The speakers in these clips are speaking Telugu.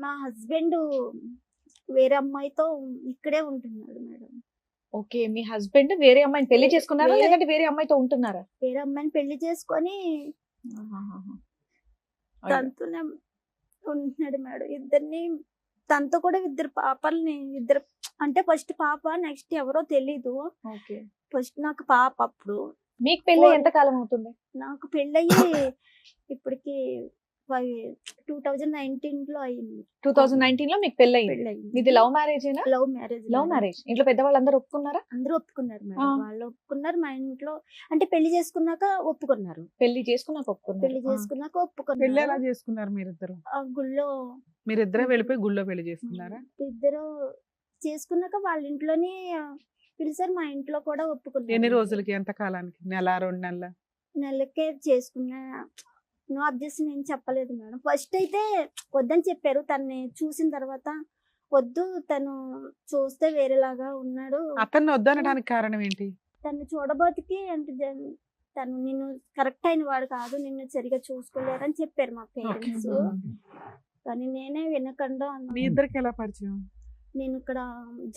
మా హస్బెండ్ వేరే అమ్మాయితో ఇక్కడే ఉంటున్నాడు మేడం. ఓకే. మీ హస్బెండ్ వేరే అమ్మాయిని పెళ్లి చేసుకున్నారా? వేరే- లేదంటే వేరే అమ్మాయితో ఉంటున్నారా? వేరే అమ్మాయిని పెళ్లి చేసుకొని అయ్యో. తనతోనే ఉంటున్నాడు మేడం. తనతో కూడా ఇద్దరు పాపల్ని అంటే ఫస్ట్ పాప, నెక్స్ట్ ఎవరో తెలీదు. ఓకే. ఫస్ట్ నాకు పాప. అప్పుడు మీకు పెళ్లి ఎంత కాలం అవుతుంది? నాకు పెళ్ళయి ఇప్పటికి 2019 అయింది. 2019 లో మీకు పెళ్లి అయింది. పెళ్ళయింది. ఇది లవ్ మ్యారేజేనా? Love marriage. Love marriage. ఇంట్లో పెద్దవాళ్ళందరూ ఒప్పుకున్నారా? అందరూ ఒప్పుకున్నారు మేడం. ఆ. వాళ్ళు ఒప్పుకున్నారు. మా ఇంట్లో అంటే పెళ్లి చేసుకున్నాక ఒప్పుకున్నారు. పెళ్లి చేసుకున్నాక ఒప్పుకున్నారు. పెళ్లి చేసుకున్నాక పెళ్లి ఒప్పుకున్నారు. ఎలా చేసుకున్నారు మీరిద్దరు? ఆ గుళ్ళో మీరిద్దరే వెళ్ళిపోయి గుళ్ళో పెళ్లి చేసుకున్నారా? ఇద్దరు చేసుకున్నాక వాళ్ళ ఇంట్లోనే పిలిచారు. మా ఇంట్లో కూడా ఒప్పుకున్నారు. ఎన్ని రోజులకి, ఎంత కాలానికి? నెల, 2 నెలల? నెలకే చేసుకున్నా. నో అబ్జెక్షన్ ఏం చెప్పలేదు మేడం. ఫస్ట్ అయితే వద్దని చెప్పారు. తన్ని చూసిన తర్వాత వద్దు, తను చూస్తే వేరేలాగా ఉన్నాడు, అతన్ని వద్దనడానికి కారణం ఏంటి? తను చూడబోతికి అంటే తను నిన్ను కరెక్ట్ అయిన వాడు కాదు, నిన్ను సరిగా చూసుకోలేరని చెప్పారు మా పేరెంట్స్. కానీ నేనే వినకుండా మీ ఇద్దరికి ఎలా పరిచయం? నేను ఇక్కడ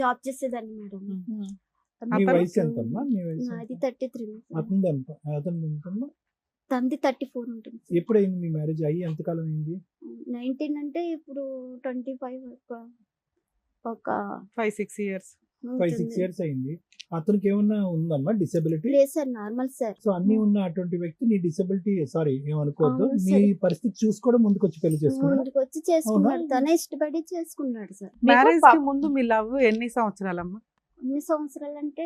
జాబ్ చేసేదాన్ని మేడం. మీ వయసు ఎంతమ్మా? మీ వయసు నాది 33. అతనిది ఎంత? అతనిది ఎంతమ్మా? తంది 34 ఉంటుంది. ఎప్పుడైంది మీ మ్యారేజ్ అయ్యి ఎంత కాలం అయింది? 19 అంటే ఇప్పుడు 25 ఒక 5-6 years. 5-6 years అయింది. అతనికి ఏమన్నా ఉందమ్మా డిసెబిలిటీ? లేదు సార్, నార్మల్ సార్. సో అన్ని ఉన్న అటువంటి వ్యక్తి నీ డిసెబిలిటీ, సారీ ఏమనుకోవద్దు, అవును నీ సార్. పరిస్థితి చూసుకోవడం ముందుకు వచ్చి పెళ్లి చేసుకున్నాడు. ముందుకు వచ్చి చేసుకున్నాడు. అవునా? తనే ఇష్టపడి చేసుకున్నాడు సార్. మ్యారేజ్ కి ముందు మీ లవ్ ఎన్ని సంవత్సరాలమ్మా? ఎన్ని సంవత్సరాలు అంటే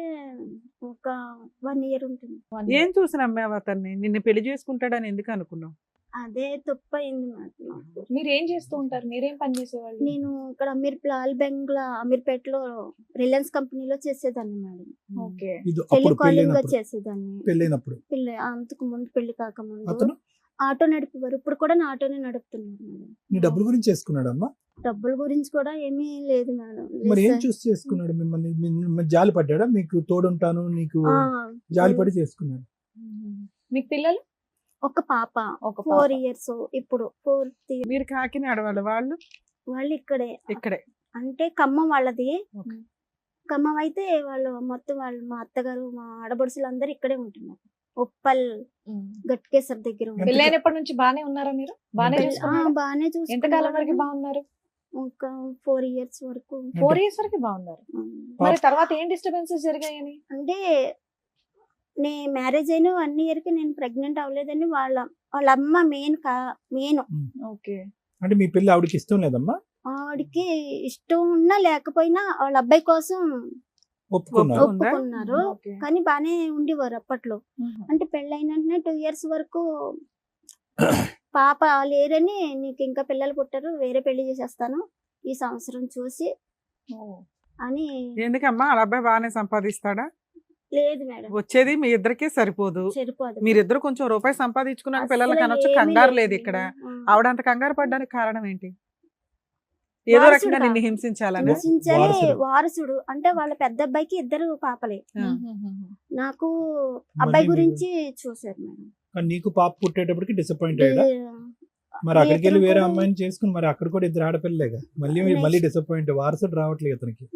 ఒక 1 year ఉంటుంది. ఏం చూసి నమ్మావు అతన్ని? నిన్ను పెళ్లి చేసుకుంటాడని ఎందుకు అనుకున్నావు? అదే తప్పు అయింది నాకు. మీరు ఏం చేస్తూ ఉంటారు? మీరేం పని చేసేవాళ్ళు? నేను ఇక్కడ అమీర్పేటలో రిలయన్స్ కంపెనీలో చేసేదాన్ని మేడం. ఓకే. ఇది అప్పుడు టెలికాలింగ్ గా పెళ్ళైనప్పుడు చేసేదాన్ని. పెళ్ళైనప్పుడు పెళ్ళి అంతకు ముందు, పెళ్లి కాకముందు అతను ఆటో నడిపేవారు. ఇప్పుడు కూడా నా ఆటోనే నడుపుతున్నారు మేడం. నీ డబ్బుల గురించి చేసుకున్నాడమ్మా? డబ్బుల గురించి కూడా ఏమీ లేదు మేడం. మరి ఏం సార్. చూసి చేసుకున్నాడు? మిమ్మల్ని జాలి పడ్డాడా? మీకు తోడుంటాను నీకు ఆ, జాలి పడి చేసుకున్నాడు. మీకు పిల్లలు? ఒక పాప ఒక 4 years. ఇప్పుడు 4th year. మీరు కాకినాడ వాళ్ళు వాళ్ళు ఇక్కడే. ఇక్కడే. అంటే ఖమ్మం వాళ్ళది. Okay. ఖమ్మం అయితే వాళ్ళు మొత్తం మా అత్తగారు, మా ఆడబడుసులు అందరు ఇక్కడే ఉంటున్నారు. ఉప్పల్ గట్కేసర్ దగ్గర ఉన్నారు. పెళ్ళైనప్పటి నుంచి బానే ఉన్నారా మీరు? బానే ఎంత- చూసుకున్నారా? బానే ఎంత కాలం వరకు చూసుకున్నారు. బాగున్నారు? ఒక 4 years వరకు. 4 years వరకు బాగున్నారు. మరి తర్వాత ఏం డిస్టర్బెన్సెస్ జరిగాయని? అంటే మ్యారేజ్ అయిన 1 year కి నేను ప్రెగ్నెంట్ అవ్వలేదని వాళ్ళ అమ్మ మెయిన్. ఓకే. అంటే మీ పెళ్లి ఆవిడకి ఇష్టం లేదమ్మా? ఆవిడకి ఇష్టం ఉన్నా లేకపోయినా వాళ్ళ అబ్బాయి కోసం ఒప్పుకున్నారు. ఒప్పుకున్నారు. ఓకే. కానీ బానే ఉండేవారు అప్పట్లో. అంటే పెళ్ళైన 2 years వరకు పాప లేరని, నీకు ఇంకా పిల్లలు పుట్టారు, వేరే పెళ్లి చేసేస్తాను ఈ సంవత్సరం చూసి అని. ఎందుకమ్మా? వాళ్ళ అబ్బాయి బాగానే సంపాదిస్తాడా? లేదు మేడం, వచ్చేది మీ ఇద్దరికే సరిపోదు. సరిపోదు. మీరిద్దరు కొంచెం రూపాయి సంపాదించుకున్నాక పిల్లలకి అసలు అనొచ్చు. ఏమీ కంగారు లేదు ఇక్కడ. ఆవిడ అంత కంగారు పడ్డానికి కారణం ఏంటి? ఏదో రకంగా వారసుడుగా. నిన్ను హింసించాలని. హింసించాలి. వారసుడు. వారసుడు అంటే వాళ్ళ పెద్ద అబ్బాయికి 2 పాపలే. ఆ. నాకు అబ్బాయి మళ్ళీ గురించి చూసారు మేడం. కానీ నీకు పాప పుట్టేటప్పటికి డిసప్పాయింట్ అయ్యాడా? మరి అక్కడికి వెళ్ళి ఇతను వేరే కూడా- అమ్మాయిని చేసుకుని మరి అక్కడ కూడా 2 ఆడపిల్లలేగా, మళ్ళీ డిసప్పాయింట్. వారసుడు రావట్లేదు అతనికి.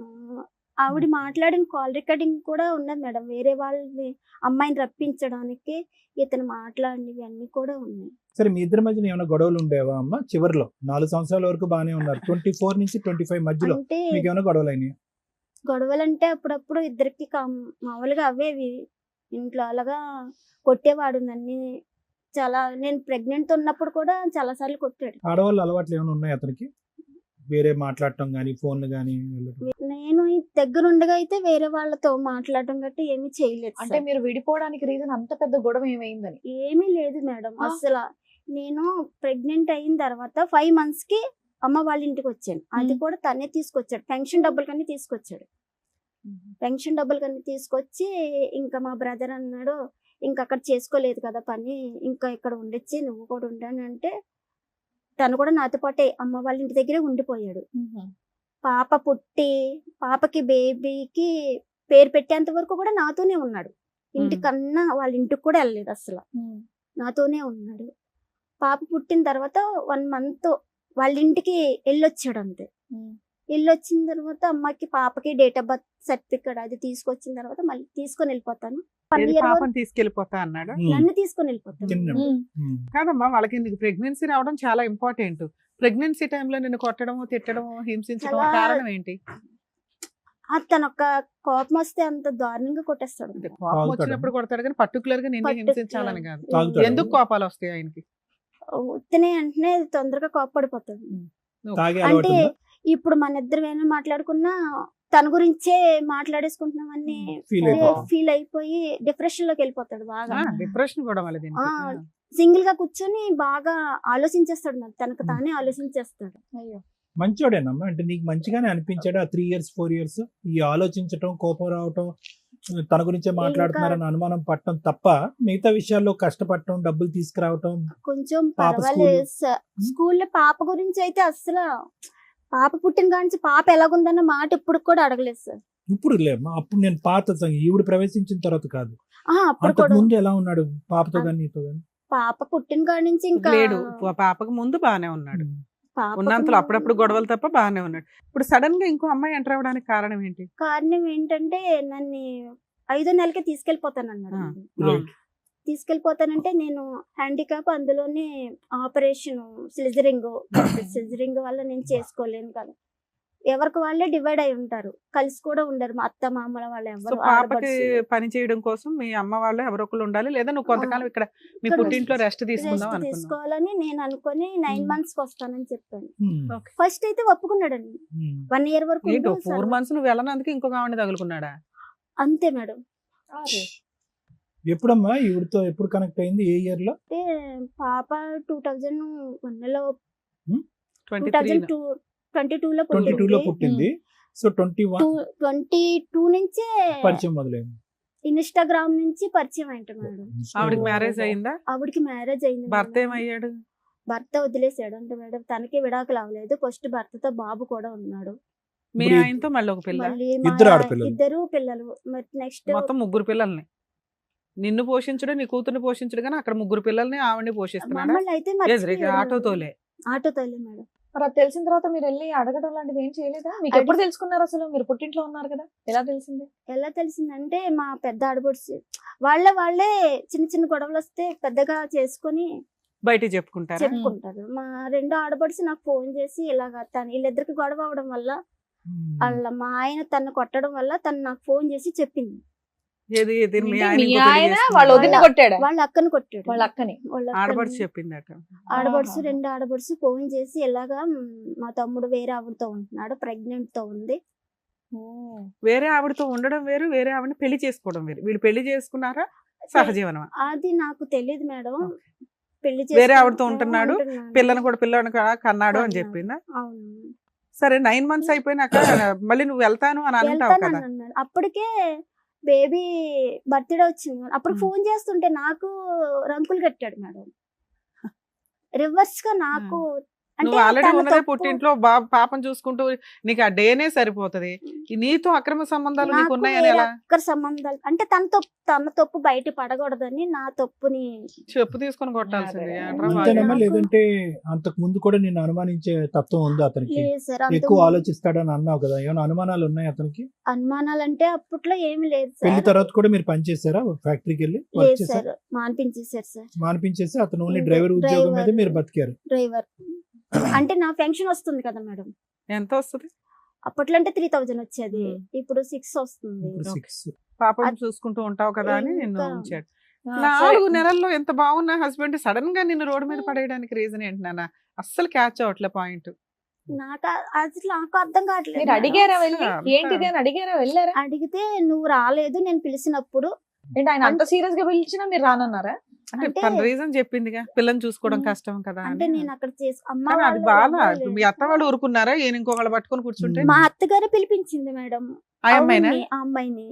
ఆవిడ మాట్లాడిన కాల్ రికార్డింగ్ కూడా ఉన్నది మేడం. వేరే వాళ్ళని అమ్మాయిని రప్పించడానికి ఇతను మాట్లాడినవి అన్ని కూడా ఉన్నాయి. సరే, మీ ఇద్దరి మధ్యన ఏమైనా గొడవలు ఉండేవా అమ్మ? చివరిలో 4 సంవత్సరాల వరకు బాగానే ఉన్నారు. 24 నుంచి 25 మధ్యలో అంటే మీకు ఏమైనా గొడవలు అయినాయి? గొడవలంటే అప్పుడప్పుడు ఇద్దరికి మామూలుగా అవేవి. ఇంట్లో అలాగా కొట్టేవాడు నన్ను. నేను ప్రెగ్నెంట్ ఉన్నప్పుడు కూడా చాలా సార్లు కొట్టాడు. ఆడవాళ్ళు అలవాట్లు ఏమైనా ఉన్నాయి అతనికి? వేరే మాట్లాడటం కానీ, ఫోన్లు కానీ? నేను ఈ దగ్గరుండగా అయితే వేరే వాళ్ళతో మాట్లాడటం గట్టి ఏమీ చేయలేదు అంటే సార్. మీరు విడిపోవడానికి రీజన్ అంత పెద్ద గొడవ ఏమైందని? ఏమీ లేదు మేడం. ఆ. అసలు నేను ప్రెగ్నెంట్ అయిన తర్వాత 5 months కి అమ్మ వాళ్ళ ఇంటికి వచ్చాను. అది కూడా తనే తీసుకొచ్చాడు. పెన్షన్ డబ్బులు కన్నీ తీసుకొచ్చాడు. పెన్షన్ డబ్బులు కన్నీ తీసుకొచ్చి ఇంకా మా బ్రదర్ అన్నాడు, ఇంకా అక్కడ చేసుకోలేదు కదా పని, ఇంకా ఇక్కడ ఉండొచ్చి నువ్వు కూడా ఉండని అంటే తను కూడా నాతో పాటే అమ్మ వాళ్ళ ఇంటి దగ్గరే ఉండిపోయాడు. పాప పుట్టి పాపకి బేబీకి పేరు పెట్టేంత వరకు కూడా నాతోనే ఉన్నాడు. ఇంటికన్నా వాళ్ళ ఇంటికి కూడా వెళ్ళలేదు అసలు. నాతోనే ఉన్నాడు. పాప పుట్టిన తర్వాత 1 month వాళ్ళ ఇంటికి వెళ్ళొచ్చాడు అంతే. వెళ్ళొచ్చిన తర్వాత అమ్మకి పాపకి డేట్ ఆఫ్ బర్త్ సర్టిఫికేట్ అది తీసుకొచ్చిన తర్వాత మళ్ళీ తీసుకొని వెళ్ళిపోతాను. 1 ఏది year పాపం తీసుకెళ్లిపోతా అన్నాడు. నన్ను తీసుకొని వెళ్ళిపోతాను. చిన్న కాదమ్మా, వాళ్ళకి నీకు ప్రెగ్నెన్సీ రావడం చాలా ఇంపార్టెంట్. ప్రెగ్నెన్సీ టైంలో నిన్ను కొట్టడము, తిట్టడము, హింసించడం చాలా- కారణం ఏంటి? తన ఒక కోపం వస్తే అంత దారుణంగా కొట్టేస్తాడు. అంటే కోపం వచ్చినప్పుడు కొడతాడు కానీ పర్టికులర్ గా నిన్ను Particular- హింసించాలని కాదు. తాగుతాడు. ఎందుకు కోపాలు వస్తాయి ఆయనకి? ఉత్తనే అంటే తొందరగా కోపడిపోతాడు. తాగే అలవాటు అంటే ఉందా? ఇప్పుడు మన ఇద్దరు ఏమైనా మాట్లాడుకున్నా తన గురించే మాట్లాడేసుకుంటున్నామని Feel అయిపోతాం. ఫీల్ అయిపోయి డిప్రెషన్ లోకి వెళ్ళిపోతాడు బాగా. డిప్రెషన్ కూడా వాళ్ళ దీనికి. సింగిల్ గా కూర్చొని బాగా ఆలోచించేస్తాడు, మరి తనకు తానే ఆలోచించేస్తాడు. అయ్యో. మంచోడేనమ్మా, అంటే నీకు మంచిగానే అనిపించాడు ఆ 3 years 4 years ఈ ఆలోచించటం, కోపం రావటం, తన గురించే మాట్లాడుతున్నారని అనుమానం పట్టడం తప్ప మిగతా విషయాల్లో కష్టపడటం, డబ్బులు తీసుకురావటం. కొంచెం పాప పర్వాలేదు సార్. స్కూల్లో పాప గురించి అయితే అసలు పాప పుట్టిన కానించి పాప ఎలాగుందన్న మాట ఇప్పుడు కూడా అడగలేదు సార్. ఇప్పుడు లేమ్మా, అప్పుడు నేను పాత ఈవిడ ప్రవేశించిన తర్వాత కాదు, అప్పుడు అంతకు కూడా ముందు ఎలా ఉన్నాడు పాపతో కానీ నీతో కానీ? పాప పుట్టిన కాడి నుంచి ఇంకా లేడు, పాపకి ముందు బానే ఉన్నాడు. పాపకు ఉన్నంతలో అప్పుడప్పుడు గొడవలు తప్ప బానే ఉన్నాడు. ఇప్పుడు సడన్ గా ఇంకో అమ్మాయి ఎంటర్ అవ్వడానికి కారణం ఏంటి? కారణం ఏంటంటే నన్ను 5వ నెలకే తీసుకెళ్లిపోతానన్నాడు. Right. తీసుకెళ్లిపోతానంటే నేను హ్యాండిక్యాప్, అందులోనే ఆపరేషన్ సిజరింగ్ వల్ల నేను చేసుకోలేను కదా. ఎవరికి వాళ్ళే డివైడ్ అయి ఉంటారు, కలిసి కూడా ఉండరు. మా అత్త మామల వాళ్ళు సో ఎవరు పాపకి పని చేయడం కోసం మీ అమ్మ వాళ్ళు ఎవరో ఒకరు ఉండాలి, లేదా నువ్వు కొంతకాలం ఇక్కడ మీ ఇక్కడ పుట్టింట్లో రెస్ట్ తీసుకుందాం రెస్ట్ అనుకున్నావు. తీసుకోవాలని నేను అనుకొని 9 months కి వస్తానని చెప్పాను. Hmm. ఫస్ట్ అయితే ఒప్పుకున్నాడండి. Hmm. 1 year వరకు ఏంటో ఉండు 4 సార్. months నువ్వు వెళ్ళనందుకు ఇంకొక ఆవిడ తగులుకున్నాడా? అంతే మేడం. ఎప్పుడమ్మా ఈవిడతో ఎప్పుడు కనెక్ట్ అయింది? ఏ ఇయర్ లో? అంటే పాప 2001 లో 23 2022 లో 22 లో పుట్టింది. సో 21 22 నుంచే పరిచయం మొదలైంది. ఇన్స్టాగ్రామ్ నుంచి పరిచయం అయింట మేడం. ఆవిడకి మ్యారేజ్ అయిందా? ఆవిడకి మ్యారేజ్ అయింది భర్త మేడం. ఏమయ్యాడు? భర్త వదిలేసాడు అంటే మేడం. తనకి విడాకులు అవ్వలేదు. ఫస్ట్ భర్తతో బాబు కూడా ఉన్నాడు. మీ ఇప్పుడు ఆయనతో మళ్ళీ ఒక పిల్ల, మళ్ళీ ఇద్దరు ఆడపిల్లలు. ఇద్దరు పిల్లలు. మరి నెక్స్ట్ మొత్తం 3 పిల్లల్ని నిన్ను పోషించడు, నీ కూతుర్ని పోషించడు, కానీ అక్కడ 3 పిల్లల్ని ఆవిడని పోషిస్తున్నాడా? మమ్మల్ని అయితే ఆటోతోలే. ఆటోతోలే మేడం. మరి అది తెలిసిన తర్వాత మీరు వెళ్ళి అడగడం లాంటిది ఏం చేయలేదా? మీకు ఎప్పుడు తెలుసుకున్నారు అసలు? మీరు పుట్టింట్లో ఉన్నారు కదా, ఎలా తెలిసింది? ఎలా తెలిసిందంటే మా పెద్ద ఆడబడుచు వాళ్ళే చిన్న చిన్న గొడవలు వస్తే పెద్దగా చేసుకొని బయట చెప్పుకుంటారా? చెప్పుకుంటారు. మా 2వ ఆడబడుచు నాకు ఫోన్ చేసి ఇలాగా వీళ్ళిద్దరికి గొడవ అవడం వల్ల మా ఆయన తను కొట్టడం వల్ల తను నాకు ఫోన్ చేసి చెప్పింది. ఏది ఏది మీ ఏంటి, ఆయన మీ ఇంకో పెళ్లి ఆయన చేసుకున్నాడా? వాళ్ళ వదిన కొట్టాడా? వాళ్ళ అక్కని కొట్టాడు. వాళ్ళ అక్కని. ఆడపడుచు చెప్పిందట. ఆడబడుచు ఆహా. 2 ఆడబడుచు ఫోన్ చేసి ఇలాగా మా తమ్ముడు వేరే ఆవిడతో ఉంటున్నాడు, ప్రెగ్నెంట్ తో ఉంది. వేరే ఆవిడతో ఉండడం వేరు, వేరే ఆవిడని పెళ్లి చేసుకోవడం వేరు. వీళ్ళు పెళ్లి చేసుకున్నారా? సహజీవనమా? అది నాకు తెలియదు మేడం. పెళ్లి వేరే ఆవిడతో ఉంటున్నాడు, పిల్లని కూడా పిల్లని కన్నాడు అని చెప్పిందా? అవును. సరే 9 months అయిపోయినాక మళ్ళీ నువ్వు వెళ్తాను అని అంటావు కదా. వెళ్తానని అన్నాడు. అప్పటికే బేబీ బర్త్డే వచ్చింది. అప్పుడు ఫోన్ చేస్తుంటే నాకు రంకులు కట్టాడు మేడం. రివర్స్ గా నాకు నువ్వు ఆల్రెడీ ఉన్నదే పుట్టింట్లో పాపం చూసుకుంటూ నీకు ఆ డేనే సరిపోతది. నీతో అక్రమ సంబంధాలు నీకు ఉన్నాయని ఎలా? సంబంధాలు అంటే తన తప్పు బయట పడకూడదని నా తప్పుని చెప్పు తీసుకొని కొట్టాల్సింది. అంతేనమ్మా, లేదంటే అంతకు ముందు కూడా నిన్ను అనుమానించే తత్వం ఉందా అతనికి? లేదు సార్. ఎక్కువ ఆలోచిస్తాడని అన్నావు కదా, ఏమైనా అనుమానాలు ఉన్నాయి అతనికి? అనుమానాలంటే అప్పట్లో ఏమి లేదు పెళ్లి సార్. తర్వాత కూడా మీరు పని చేశారా? ఫ్యాక్టరీకి వెళ్ళి వర్క్ లేదు చేశారా? Sir, మానిపించేశారు sir. మానిపించేసి అతను ఓన్లీ డ్రైవర్ ఉద్యోగం మీద డ్రైవర్. మీరు బతికారు. డ్రైవర్ అంటే నా పెన్షన్ వస్తుంది కదా మేడం. ఎంత వస్తుంది? అప్పట్లో అంటే 3000 వచ్చేది, ఇప్పుడు 6 వస్తుంది. ఇప్పుడు Okay. 6. పాపం చూసుకుంటూ ఉంటావు కదా అని నిన్ను ఇంకా- ఉంచాడు. ఆ, 4 నెలల్లో ఎంత బాగున్న హస్బెండ్ సడన్ గా నిన్ను రోడ్డు మీద పడేయడానికి రీజన్ ఏంటి నాన్న? అస్సలు క్యాచ్ అవట్లే పాయింట్. నాకు అసలు నాకు అర్థం కావట్లేదు మీరు మేడం. అడిగారా వెళ్ళి అంతా. ఏంటిది అని అడిగారా? వెళ్ళారా? అడిగితే నువ్వు రాలేదు నేను పిలిచినప్పుడు. ఏంటి ఆయన అంత సీరియస్ గా పిలిచినా మీరు రానన్నారా? అంటే అంటే- తన రీజన్ చెప్పిందిగా, పిల్లని చూసుకోవడం కష్టం కదా అంటే అని. నేను అక్కడ అమ్మ కానీ అది వాళ్ళు బాగా ఎవరూ మీ అత్త వాళ్ళు ఊరుకున్నారా? ఈయన ఇంకొకళ్ళు పట్టుకొని కూర్చుంటే మా అత్తగారే పిలిపించింది మేడం. ఆ అమ్మాయినా? అవును, ఆ అమ్మాయిని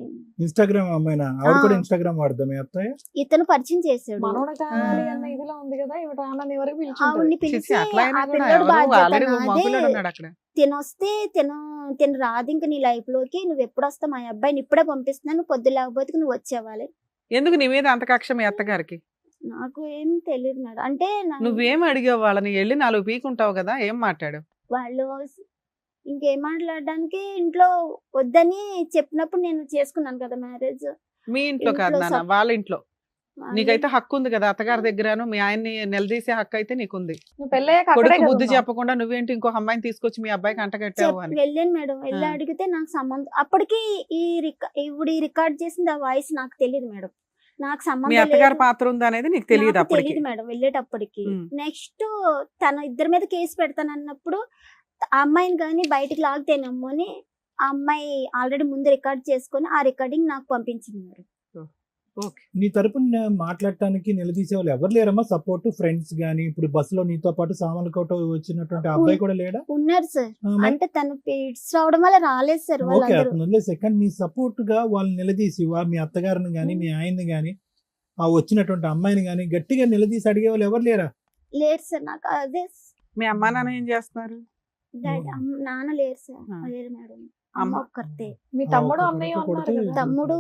ఇన్స్టాగ్రామ్ అమ్మాయినా? ఆవిడ కూడా ఆ. ఇన్స్టాగ్రామ్ వాడదాం మీ అత్తయ్య? ఇతను పరిచయం చేశాడు. మనోడ కావాలి అన్న ఇదిలో ఉంది కదా, ఇవి రానని వరకు పిలిచి ఆవిడ్ని చిచ్చి, పిలిచి అట్లా అయినా ఆ కూడా పిల్లడు బాధ్యత ఆల్రెడీ నాదే. మగపిల్లడు ఉన్నాడు అక్కడ. తినొస్తే తిను రాదు ఇంక నీ లైఫ్ లోకి. నువ్వు ఎప్పుడు వస్తావు? మా అబ్బాయిని ఇప్పుడే పంపిస్తున్నాను, పొద్దు లేకపోతే నువ్వు వచ్చేవాలి. ఎందుకు నీ మీద అంత కక్ష మీ అత్తగారికి? నాకు ఏం తెలియదు మేడం. అంటే నువ్వేం అడిగావు వాళ్ళని? వెళ్ళి 4 పీకుంటావు కదా, ఏం మాట్లాడు? వాళ్ళు ఇంకేం మాట్లాడడానికి ఇంట్లో వద్దని చెప్పినప్పుడు నేను చేసుకున్నాను కదా మ్యారేజ్. మీ ఇంట్లో కాదు ఇంట్లో నాన్న, వాళ్ళ ఇంట్లో. నీకైతే హక్కు ఉంది కదా, అత్తగారి దగ్గరను మీ ఆయన్ని నిలదీసే హక్కు అయితే నీకుంది. నువ్వు పెళ్ళయ్యాక అక్కడే కొడుకు కదా బుద్ధి ఉన్నావు. చెప్పకుండా నువ్వేంటి ఇంకో అమ్మాయిని తీసుకొచ్చి మీ అబ్బాయికి అంటగట్టావు అని. వెళ్ళాను మేడం. వెళ్ళి ఆ. అడిగితే నాకు సంబంధం అప్పటికి ఇప్పుడు ఈ రికార్డ్ చేసింది ఆ వాయిస్ నాకు తెలియదు మేడం. నాకు మీ సంబంధం అత్తగారి లేదు. పాత్ర ఉంది అనేది నీకు తెలియదు నాకు అప్పటికి. తెలియదు మేడం వెళ్ళేటప్పటికి. ఉమ్. నెక్స్ట్ తన ఇద్దరి మీద కేసు పెడతానన్నప్పుడు ఆ అమ్మాయిని కానీ బయటికి లాగితేనమ్మో అని ఆ అమ్మాయి ఆల్రెడీ ముందు రికార్డ్ చేసుకొని ఆ రికార్డింగ్ నాకు పంపించింది మేడం. ఓకే. నీ తరపున మాట్లాడటానికి నిలదీసే వాళ్ళు ఎవరు లేరమ్మా? సపోర్ట్ ఫ్రెండ్స్ గానీ, ఇప్పుడు బస్సులో నీతో పాటు సామాన్లు కోట వచ్చినటువంటి ఆ అబ్బాయి కూడా లేడా? ఉన్నారు సార్. ఆ, మరి అంటే తను పీడ్స్ రావడం వల్ల రాలేదు సార్ ఓకే, వాళ్ళందరూ. అతను వదిలేసే. కానీ నీ సపోర్ట్ గా వాళ్ళని నిలదీసి మీ అత్తగారిని గానీ మీ ఆయన్ని గానీ ఆ వచ్చినటువంటి అమ్మాయిని గానీ గట్టిగా నిలదీసి అడిగే వాళ్ళు ఎవరు లేరా? లేరు సార్. నాకు అదే మీ అమ్మా నాన్న ఏం చేస్తున్నారు? నాన్న లేరు సార్. ఆ. లేరు మేడం. అమ్మ? అమ్మ ఒక్కరితే. మీ ఆ, తమ్ముడు ఒక అన్నయ్య కొడుకు ఉన్నారు కొడితే కదా. తమ్ముడు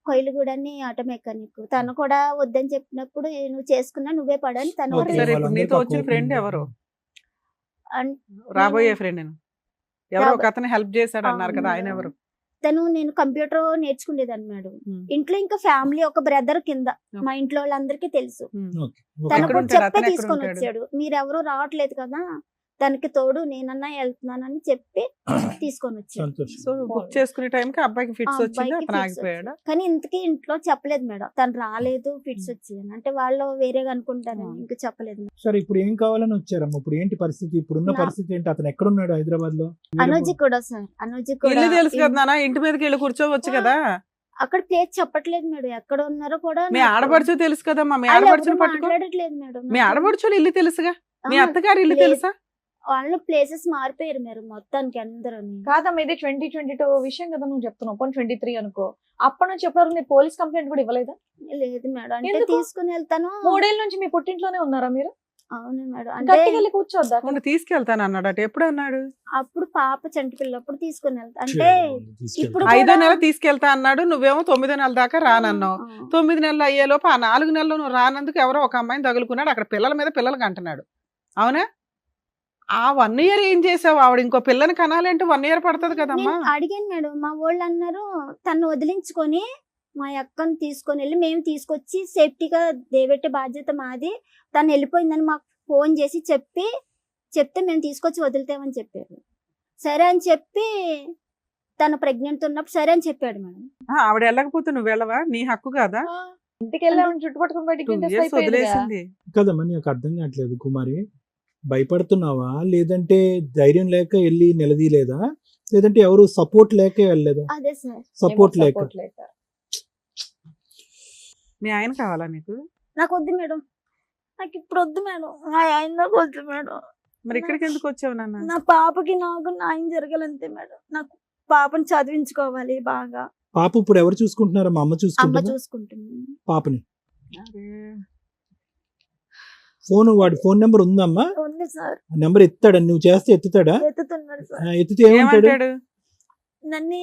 కొయిలుగూడని ఆటో మెకానిక్. తను కూడా వద్దని చెప్పినప్పుడు నువ్వు చేసుకున్నా నువ్వే పడని తను ఓకే, సరే, ఇప్పుడు వాళ్ళందరికీ నీతో ఒక వచ్చిన కోపం ఫ్రెండ్ ఉంది. ఎవరు? అన్- రాబోయే ఫ్రెండ్ ఎవరో ఒక రాబో- అతను హెల్ప్ చేశాడు అన్నారు కదా, ఆయన ఎవరు? తను నేను కంప్యూటర్ నేర్చుకునేదాన్ని మేడం. ఉమ్. ఇంట్లో ఇంకా ఫ్యామిలీ ఒక బ్రదర్ కింద మా ఇంట్లో వాళ్ళందరికీ తెలుసు. ఉమ్. Okay, okay. తను ఎక్కడ కూడా ఉంటాడు? చెప్పే అతను ఎక్కడ తీసుకొని ఉంటాడు? వచ్చాడు. మీరెవరూ రావట్లేదు కదా, తనకి తోడు నేనన్నా వెళ్తున్నానని చెప్పి తీసుకొని వచ్చాడు. సంతోషం. సో బుక్ చేసుకునే టైంకి అబ్బాయికి ఫిట్స్ ఆ వచ్చింది, అబ్బాయికి అతను fits ఆగిపోయాడా? వచ్చాయి. కానీ ఇంతకీ ఇంట్లో చెప్పలేదు మేడం. తను రాలేదు ఫిట్స్ వచ్చాయని. అంటే వాళ్ళు వేరేగా అనుకుంటారని ఇంకా చెప్పలేదు మేడం. సరే, ఇప్పుడు ఏం కావాలని వచ్చారమ్మా? ఇప్పుడు ఏంటి పరిస్థితి? ఇప్పుడున్న నా- పరిస్థితి ఏంటి? అతను ఎక్కడున్నాడు హైదరాబాద్ లో? అనుజి కూడా సార్. అనుజి కూడా ఇల్లు తెలుసు కదా నాన్న, ఇంటి మీదకి వెళ్ళి కూర్చోవచ్చు కదా. అక్కడ ప్లేస్ చెప్పట్లేదు మేడం. ఎక్కడ ఉన్నారో కూడా మీ నాకు- ఆడపడుచు తెలుసు కదమ్మా, మీ వాళ్ళు ఆడపడుచుని ఎవరు పట్టుకో. మాట్లాడట్లేదు మేడం. మీ నాకు- ఆడపడుచులు ఇల్లు తెలుసుగా, మీ ఆ, అత్తగారి ఇల్లు లేదు. తెలుసా? వాళ్ళు ప్లేసెస్ మారిపోయారు మీరు మొత్తానికి అందరూ. కాదమ్మా, ఇది 2022 విషయం కదా నువ్వు చెప్తున్నావు. 23 అనుకో. అప్పటి నుంచి ఎప్పటివరకు మీరు పోలీస్ కంప్లైంట్ కూడా ఇవ్వలేదా? లేదు మేడం. అంటే ఎందుకు? తీసుకుని వెళ్తాను. 3 ఏళ్ళ నుంచి మీ పుట్టింట్లోనే ఉన్నారా మీరు? అవును మేడం. అంటే గట్టిగా వెళ్ళి కూర్చోద్దా? మొన్న తీసుకెళ్తాను అన్నాడు అటు. ఎప్పుడు అన్నాడు? అప్పుడు పాప చంటి పిల్లప్పుడు తీసుకుని వెళ్తా. అంటే ఇప్పుడు 5వ కూడా- నెల తీసుకెళ్తా అన్నాడు, నువ్వేమో 9వ నెల దాకా రానన్నావు. 9 నెలలు అయ్యేలోపు ఆ 4 నెలలు నువ్వు రానందుకు ఎవరో ఒక అమ్మాయిని తగులుకున్నాడు. అక్కడ పిల్లల మీద పిల్లలకి అంటున్నాడు. అవునా? ఆ 1 ఇయర్ ఏం చేసావు? ఆవిడ ఇంకో పిల్లని కనాలంటే 1 ఇయర్ పడుతుంది కదమ్మా. నేను అడిగాను మేడం. మా వాళ్ళు అన్నారు తను వదిలించుకొని మా అక్కను తీసుకొని వెళ్ళి మేము తీసుకొచ్చి సేఫ్టీగా దేవెట్టే బాధ్యత మాది. తను వెళ్ళిపోయిందని మాకు ఫోన్ చేసి చెప్తే మేము తీసుకొచ్చి వదులుతామని చెప్పారు. సరే అని చెప్పి తను ప్రెగ్నెంట్ ఉన్నప్పుడు సరే అని చెప్పాడు మేడం. ఆవిడ వెళ్ళకపోతే నువ్వు వెళ్ళవా? నీ హక్కు కాదా? ఇంటికి వెళ్ళామని చుట్టుపట్టుకుని బయటికి 2 గెంటేస్తే years అయిపోయేదిగా. వదిలేసింది. కదమ్మా, నాకు అర్థం కావట్లేదు కుమారి. భయపడుతున్నావా, లేదంటే ధైర్యం లేక వెళ్ళి నిలదీయలేదా, లేదంటే ఎవరు సపోర్ట్ లేక వెళ్ళలేదా? అదే సార్. సపోర్ట్ ఏమో లేక. support లేక. మీ ఆయన కావాలా నీకు? నాకు వద్దు మేడం. నాకు ఇప్పుడు వద్దు మేడం. మా ఆయన నాకు వద్దు మేడం. మరి ఇక్కడికి ఎందుకు వచ్చావు నాన్న? నా పాపకి నాకు న్యాయం జరగాలంతే మేడం. నాకు పాపని చదివించుకోవాలి బాగా. పాప ఇప్పుడు ఎవరు చూసుకుంటున్నారా? మా అమ్మ అమ్మ చూసుకుంటుందా చూసుకుంటుంది. పాపని? అరే, వాడి ఫోన్ నెంబర్ ఉందమ్మా? ఉంది సార్. నెంబర్ ఎత్తాడా? నువ్వు చేస్తే ఎత్తుతాడా? ఎత్తుతున్నాడు సార్. ఎత్తితే ఏమంటాడు? ఏమంటాడు? నన్ను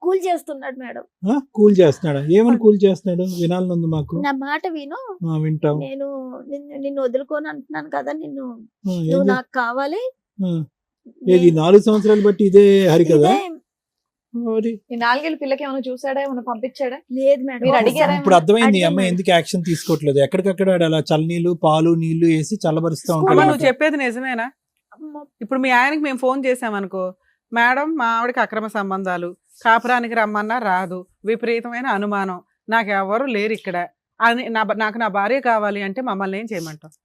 కూల్ చేస్తున్నాడు మేడం. కూల్ చేస్తున్నాడా? ఏమని కూల్ చేస్తున్నాడు? వినాలని ఉంది మాకు. నా మాట విను. వింటాం. నేను నిన్ను వదులుకోని అంటున్నాను కదా. నువ్వు ఏంది? నాకు కావాలి. ఆ, ఏది 4 సంవత్సరాలు బట్టి ఇదే హరి కదా? ఇదే- మరి ఈ 4 ఏళ్ళ పిల్లకి ఏమైనా చూసాడా, ఏమైనా పంపించాడా? లేదు మేడం. మీరు అడిగారా? ఇప్పుడు అర్థమైంది ఈ అడిగాను అమ్మాయి మేడం. ఎందుకు యాక్షన్ తీసుకోవట్లేదు. ఎక్కడికక్కడ అలా చల్లనీళ్ళు పాలు నీళ్లు వేసి చల్లబరుస్తూ అమ్మ, ఉంటాడు. నువ్వు చెప్పేది నిజమేనా? అమ్మ, ఇప్పుడు మీ ఆయనకి మేము ఫోన్ చేసామనుకో, మేడం మా ఆవిడకి అక్రమ సంబంధాలు, కాపురానికి రమ్మన్నా రాదు, విపరీతమైన అనుమానం, నాకు ఎవరు లేరు ఇక్కడ అని నాకు నా భార్య కావాలి అంటే మమ్మల్ని ఏం చేయమంటావు?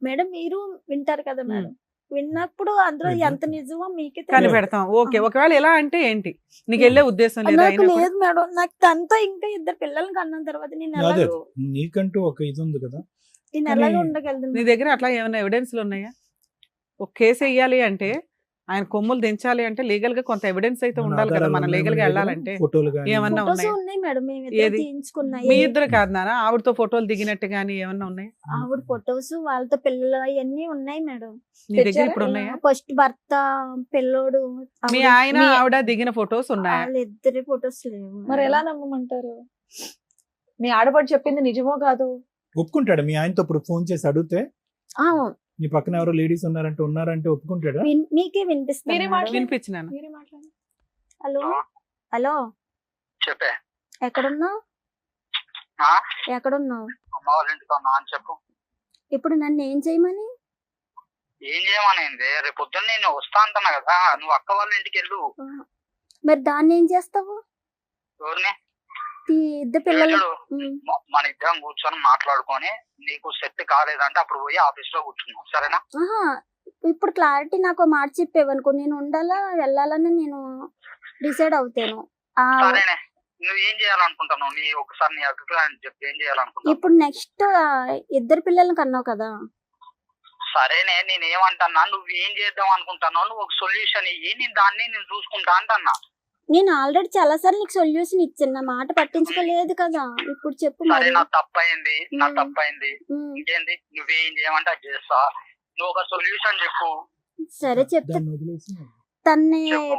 మేడం మీరు వింటారు కదా మేడం. విన్నప్పుడు అందులో వింటాం. ఎంత నిజమో మీకే తెలియదు. కనిపెడతాం. ఓకే, ఒకవేళ ఎలా అంటే ఏంటి? నీకు వెళ్ళే ఉద్దేశం లేదా? నాకు అయినా కూడా? లేదు మేడం. నాకు తనతో ఇంకా 2 పిల్లల్ని కన్న తర్వాత నేను అదే ఎలాగో నీకంటూ ఒక ఇది ఉంది కదా. నేను ఎలాగో కానీ- ఉండగలను. నీ దగ్గర అట్లా ఏమైనా ఎవిడెన్స్లు ఉన్నాయా? ఒక కేసు వేయాలి అంటే, ఆయన కొమ్ములు దించాలి అంటే లీగల్ గా కొంత ఎవిడెన్స్ అయితే ఉండాలి కదా. మనం లీగల్ గా వెళ్ళాలంటే ఫోటోలు కానీ ఏమన్నా ఫొటోస్ ఉన్నాయా? ఉన్నాయి మేడం. మేము ఏది? తీయించుకున్నాయి. మీ ఇద్దరు కాదు నాన్న, ఆవిడతో ఫోటోలు దిగినట్టు గానీ ఏమన్నా ఉన్నాయి? ఆవిడ ఫొటోస్ వాళ్ళతో పిల్లలు అవన్నీ ఉన్నాయి మేడం. నీ దగ్గర తెచ్చారా? ఇప్పుడు ఉన్నాయా? ఫస్ట్ భర్త పిల్లోడు మీ ఆయన ఆవిడ దిగిన ఫొటోస్ ఉన్నాయా? వాళ్ళిద్దరి ఫొటోస్ లేవు. మరి ఎలా నమ్మమంటారు? మీ ఆడపడి చెప్పింది నిజమో కాదు? ఒప్పుకుంటాడు మీ ఆయనతో ఇప్పుడు ఫోన్ చేసి అడిగితే ఆ, నీ పక్కన ఎవరో లేడీస్ ఉన్నారంటే ఒప్పుకుంటాడా? మీకే వినిపిస్తుంది మీరే మేడం. మాట్లాడండి. వినిపించినాను. మీరే మాట్లాడండి. హలో హలో చెప్పే ఎక్కడున్నావు? ఆ? ఎక్కడున్నావు? అమ్మ వాళ్ళ ఇంటికి ఉన్నా అని చెప్పు. ఇప్పుడు నన్ను ఏం చేయమని? ఏం చేయమనేది? రేపు పొద్దున్న నేను వస్తా అంటున్నా కదా, నువ్వు అక్క వాళ్ళ ఇంటికి వెళ్ళు. మరి దాన్ని ఏం చేస్తావు? ఎవరిని? ఈ ఇద్దరు పిల్లలు. చూడు, మన ఇద్దరం కూర్చొని మాట్లాడుకొని నీకు సెట్ కాలేదంటే అప్పుడు పోయి ఆఫీస్ లో కూర్చున్నాం, సరేనా? ఆహా, ఇప్పుడు క్లారిటీ నాకు ఒక మాట చెప్పేవనుకో, నేను ఉండాలా వెళ్ళాలని నేను డిసైడ్ అవుతాను. ఆ, సరేనే, నువ్వేం చేయాలనుకుంటున్నావు? ఒకసారి నీ అభిప్రాయం చెప్పి ఏం చేయాలనుకుంటున్నావు? ఇప్పుడు నెక్స్ట్ ఇద్దరు పిల్లల్ని కన్నావు కదా. సరేనే, నేను ఏమంటున్నా, నువ్వు ఏం చేద్దాం అనుకుంటున్నావు? నువ్వు ఒక సొల్యూషన్ ఇయ్యి, నేను చూసుకుంటా అంటన్నా. నేను ఆల్రెడీ చాలా సార్లు నీకు సొల్యూషన్ ఇచ్చాను, నా మాట పట్టించుకోలేదు కదా. ఇప్పుడు చెప్పు సరే, మరి. నా తప్పైంది. ఇంకేంది? నువ్వేం చేయమంటే అది చేస్తా. నువ్వు ఒక సొల్యూషన్ చెప్పు. సరే చెప్తా. దాన్ని వదిలేసి తన్నే చెప్పు.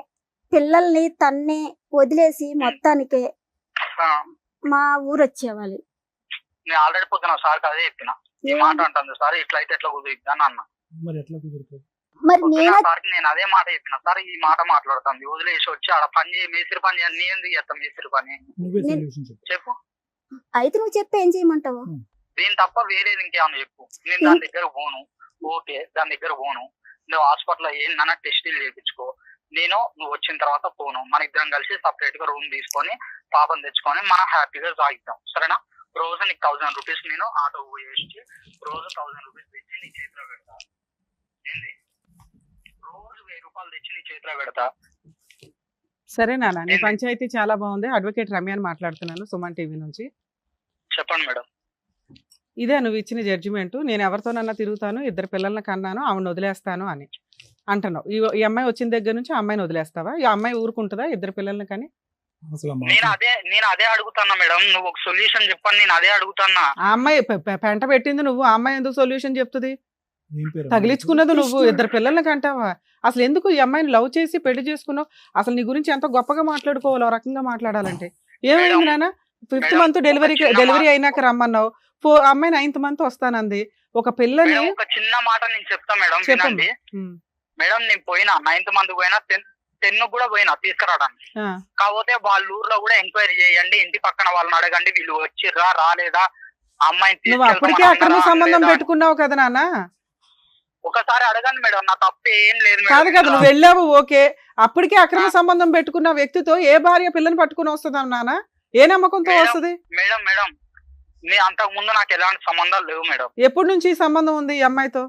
పిల్లల్ని తన్నే వదిలేసి మొత్తానికే ఆ, మా ఊరు వచ్చేవాలి. నేను ఆల్రెడీ పొద్దున సార్ అదే చెప్పిన. ఈ మాట అంటుంది సార్, ఇట్లా అయితే ఎట్లా కుదురుద్ది అని అన్న. మరి ఎట్లా కుదురుతుంది? మరి పొద్దున్న నేనే సార్కి నేను అదే మాట చెప్పిన. సార్ ఈ మాట మాట్లాడుతుంది, వదిలేసి వచ్చి ఆడ పని చేయి, మేస్త్రి పని చేయాలి. నేను ఎందుకు చేస్తాను మేస్త్రి పని? నువ్వే నేను- సొల్యూషన్ చెప్పు. చెప్పు. అయితే నువ్వు చెప్పి ఏం చేయమంటావు? దీని తప్ప వేరేది ఇంకేమన్నా చెప్పు. నేను దాని దగ్గర పోను. ఓకే, దాని దగ్గర పోను. నువ్వు హాస్పిటల్లో ఏందన్నా టెస్టులు చేయించుకో. నువ్వు వచ్చిన తర్వాత పోను. మన ఇద్దరం కలిసి సపరేట్ గా రూమ్ తీసుకొని పాపం తెచ్చుకొని మనం హ్యాపీగా సాగిద్దాం, సరేనా? రోజు నీకు 1000 రూపీస్ నేను ఆటో వేసి రోజు 1000 రూపీస్ తెచ్చి నీ చేతిలో పెడతా. ఏంది? రోజు 1000 రూపాయలు తెచ్చి నీ చేతిలో పెడతా. సరే నాన్న, నీ పంచాయతీ చాలా బాగుంది. అడ్వకేట్ రమ్య అని మాట్లాడుతున్నాను, సుమన్ టీవీ నుంచి. చెప్పండి మేడం. ఇదే నువ్వు ఇచ్చిన జడ్జిమెంట్. నేను ఎవరితోనన్నా తిరుగుతాను, ఇద్దరు పిల్లల్ని కన్నాను, ఆవిడని వదిలేస్తాను అని అంటున్నావు. ఈ అమ్మాయి వచ్చిన దగ్గర నుంచి ఆ అమ్మాయిని వదిలేస్తావా? ఈ అమ్మాయి ఊరుకుంటుందా ఇద్దరు పిల్లల్ని కానీ? అసలు ఆ మాట నేను అదే అడుగుతున్నా మేడం. నువ్వు ఒక సొల్యూషన్ చెప్పని నేను అదే అడుగుతున్నా. ఆ అమ్మాయి పెంట పెట్టింది నువ్వు, ఆ అమ్మాయి ఎందుకు సొల్యూషన్ చెప్తుంది? ఏం పేరు? తగిలించుకున్నది నువ్వు, కృష్ణ. ఇద్దరు పిల్లల్ని కంటావా? అసలు ఎందుకు ఈ అమ్మాయిని లవ్ చేసి పెళ్లి చేసుకున్నావు? అసలు నీ గురించి ఎంత గొప్పగా మాట్లాడుకోవాలి, ఓ రకంగా మాట్లాడాలంటే. ఏమైంది మేడం, నాన్న? 5th మేడం, మంత్ ఒక చిన్న డెలివరీ అయినాక రమ్మన్నావు. అమ్మాయి 9th మంత్ వస్తానంది. ఒక పిల్లని మేడం, ఒక చిన్న మాట నేను చెప్తా మేడం, చెప్పండి. వినండి. మేడం, నేను పోయినా 9th మంత్ పోయినా 10 కూడా పోయినా తీసుకురావడానికి. ఆ, కాకపోతే వాళ్ళ ఊర్లో కూడా ఎంక్వైరీ చేయండి, ఇంటి పక్కన వాళ్ళని అడగండి, వీళ్ళు వచ్చిర్రా రాలేదా, అమ్మాయిని నువ్వు అప్పటికే అక్రమ సంబంధం పెట్టుకున్నావు కదా నాన్న. ఒకసారి అడగండి మేడం, నా తప్పు ఏం లేదు కాదు మేడం. కదా, నువ్వు వెళ్ళావు ఓకే. అప్పటికే అక్రమ సంబంధం పెట్టుకున్న వ్యక్తితో ఏ భార్య పిల్లని పట్టుకుని వస్తుందా నాన్న? ఏ నమ్మకంతో మేడం, వస్తుంది? మేడం మేడం మీ అంతకు ముందు నాకు ఎలాంటి సంబంధాలు లేవు మేడం. ఎప్పటి నుంచి ఈ సంబంధం ఉంది ఈ అమ్మాయితో?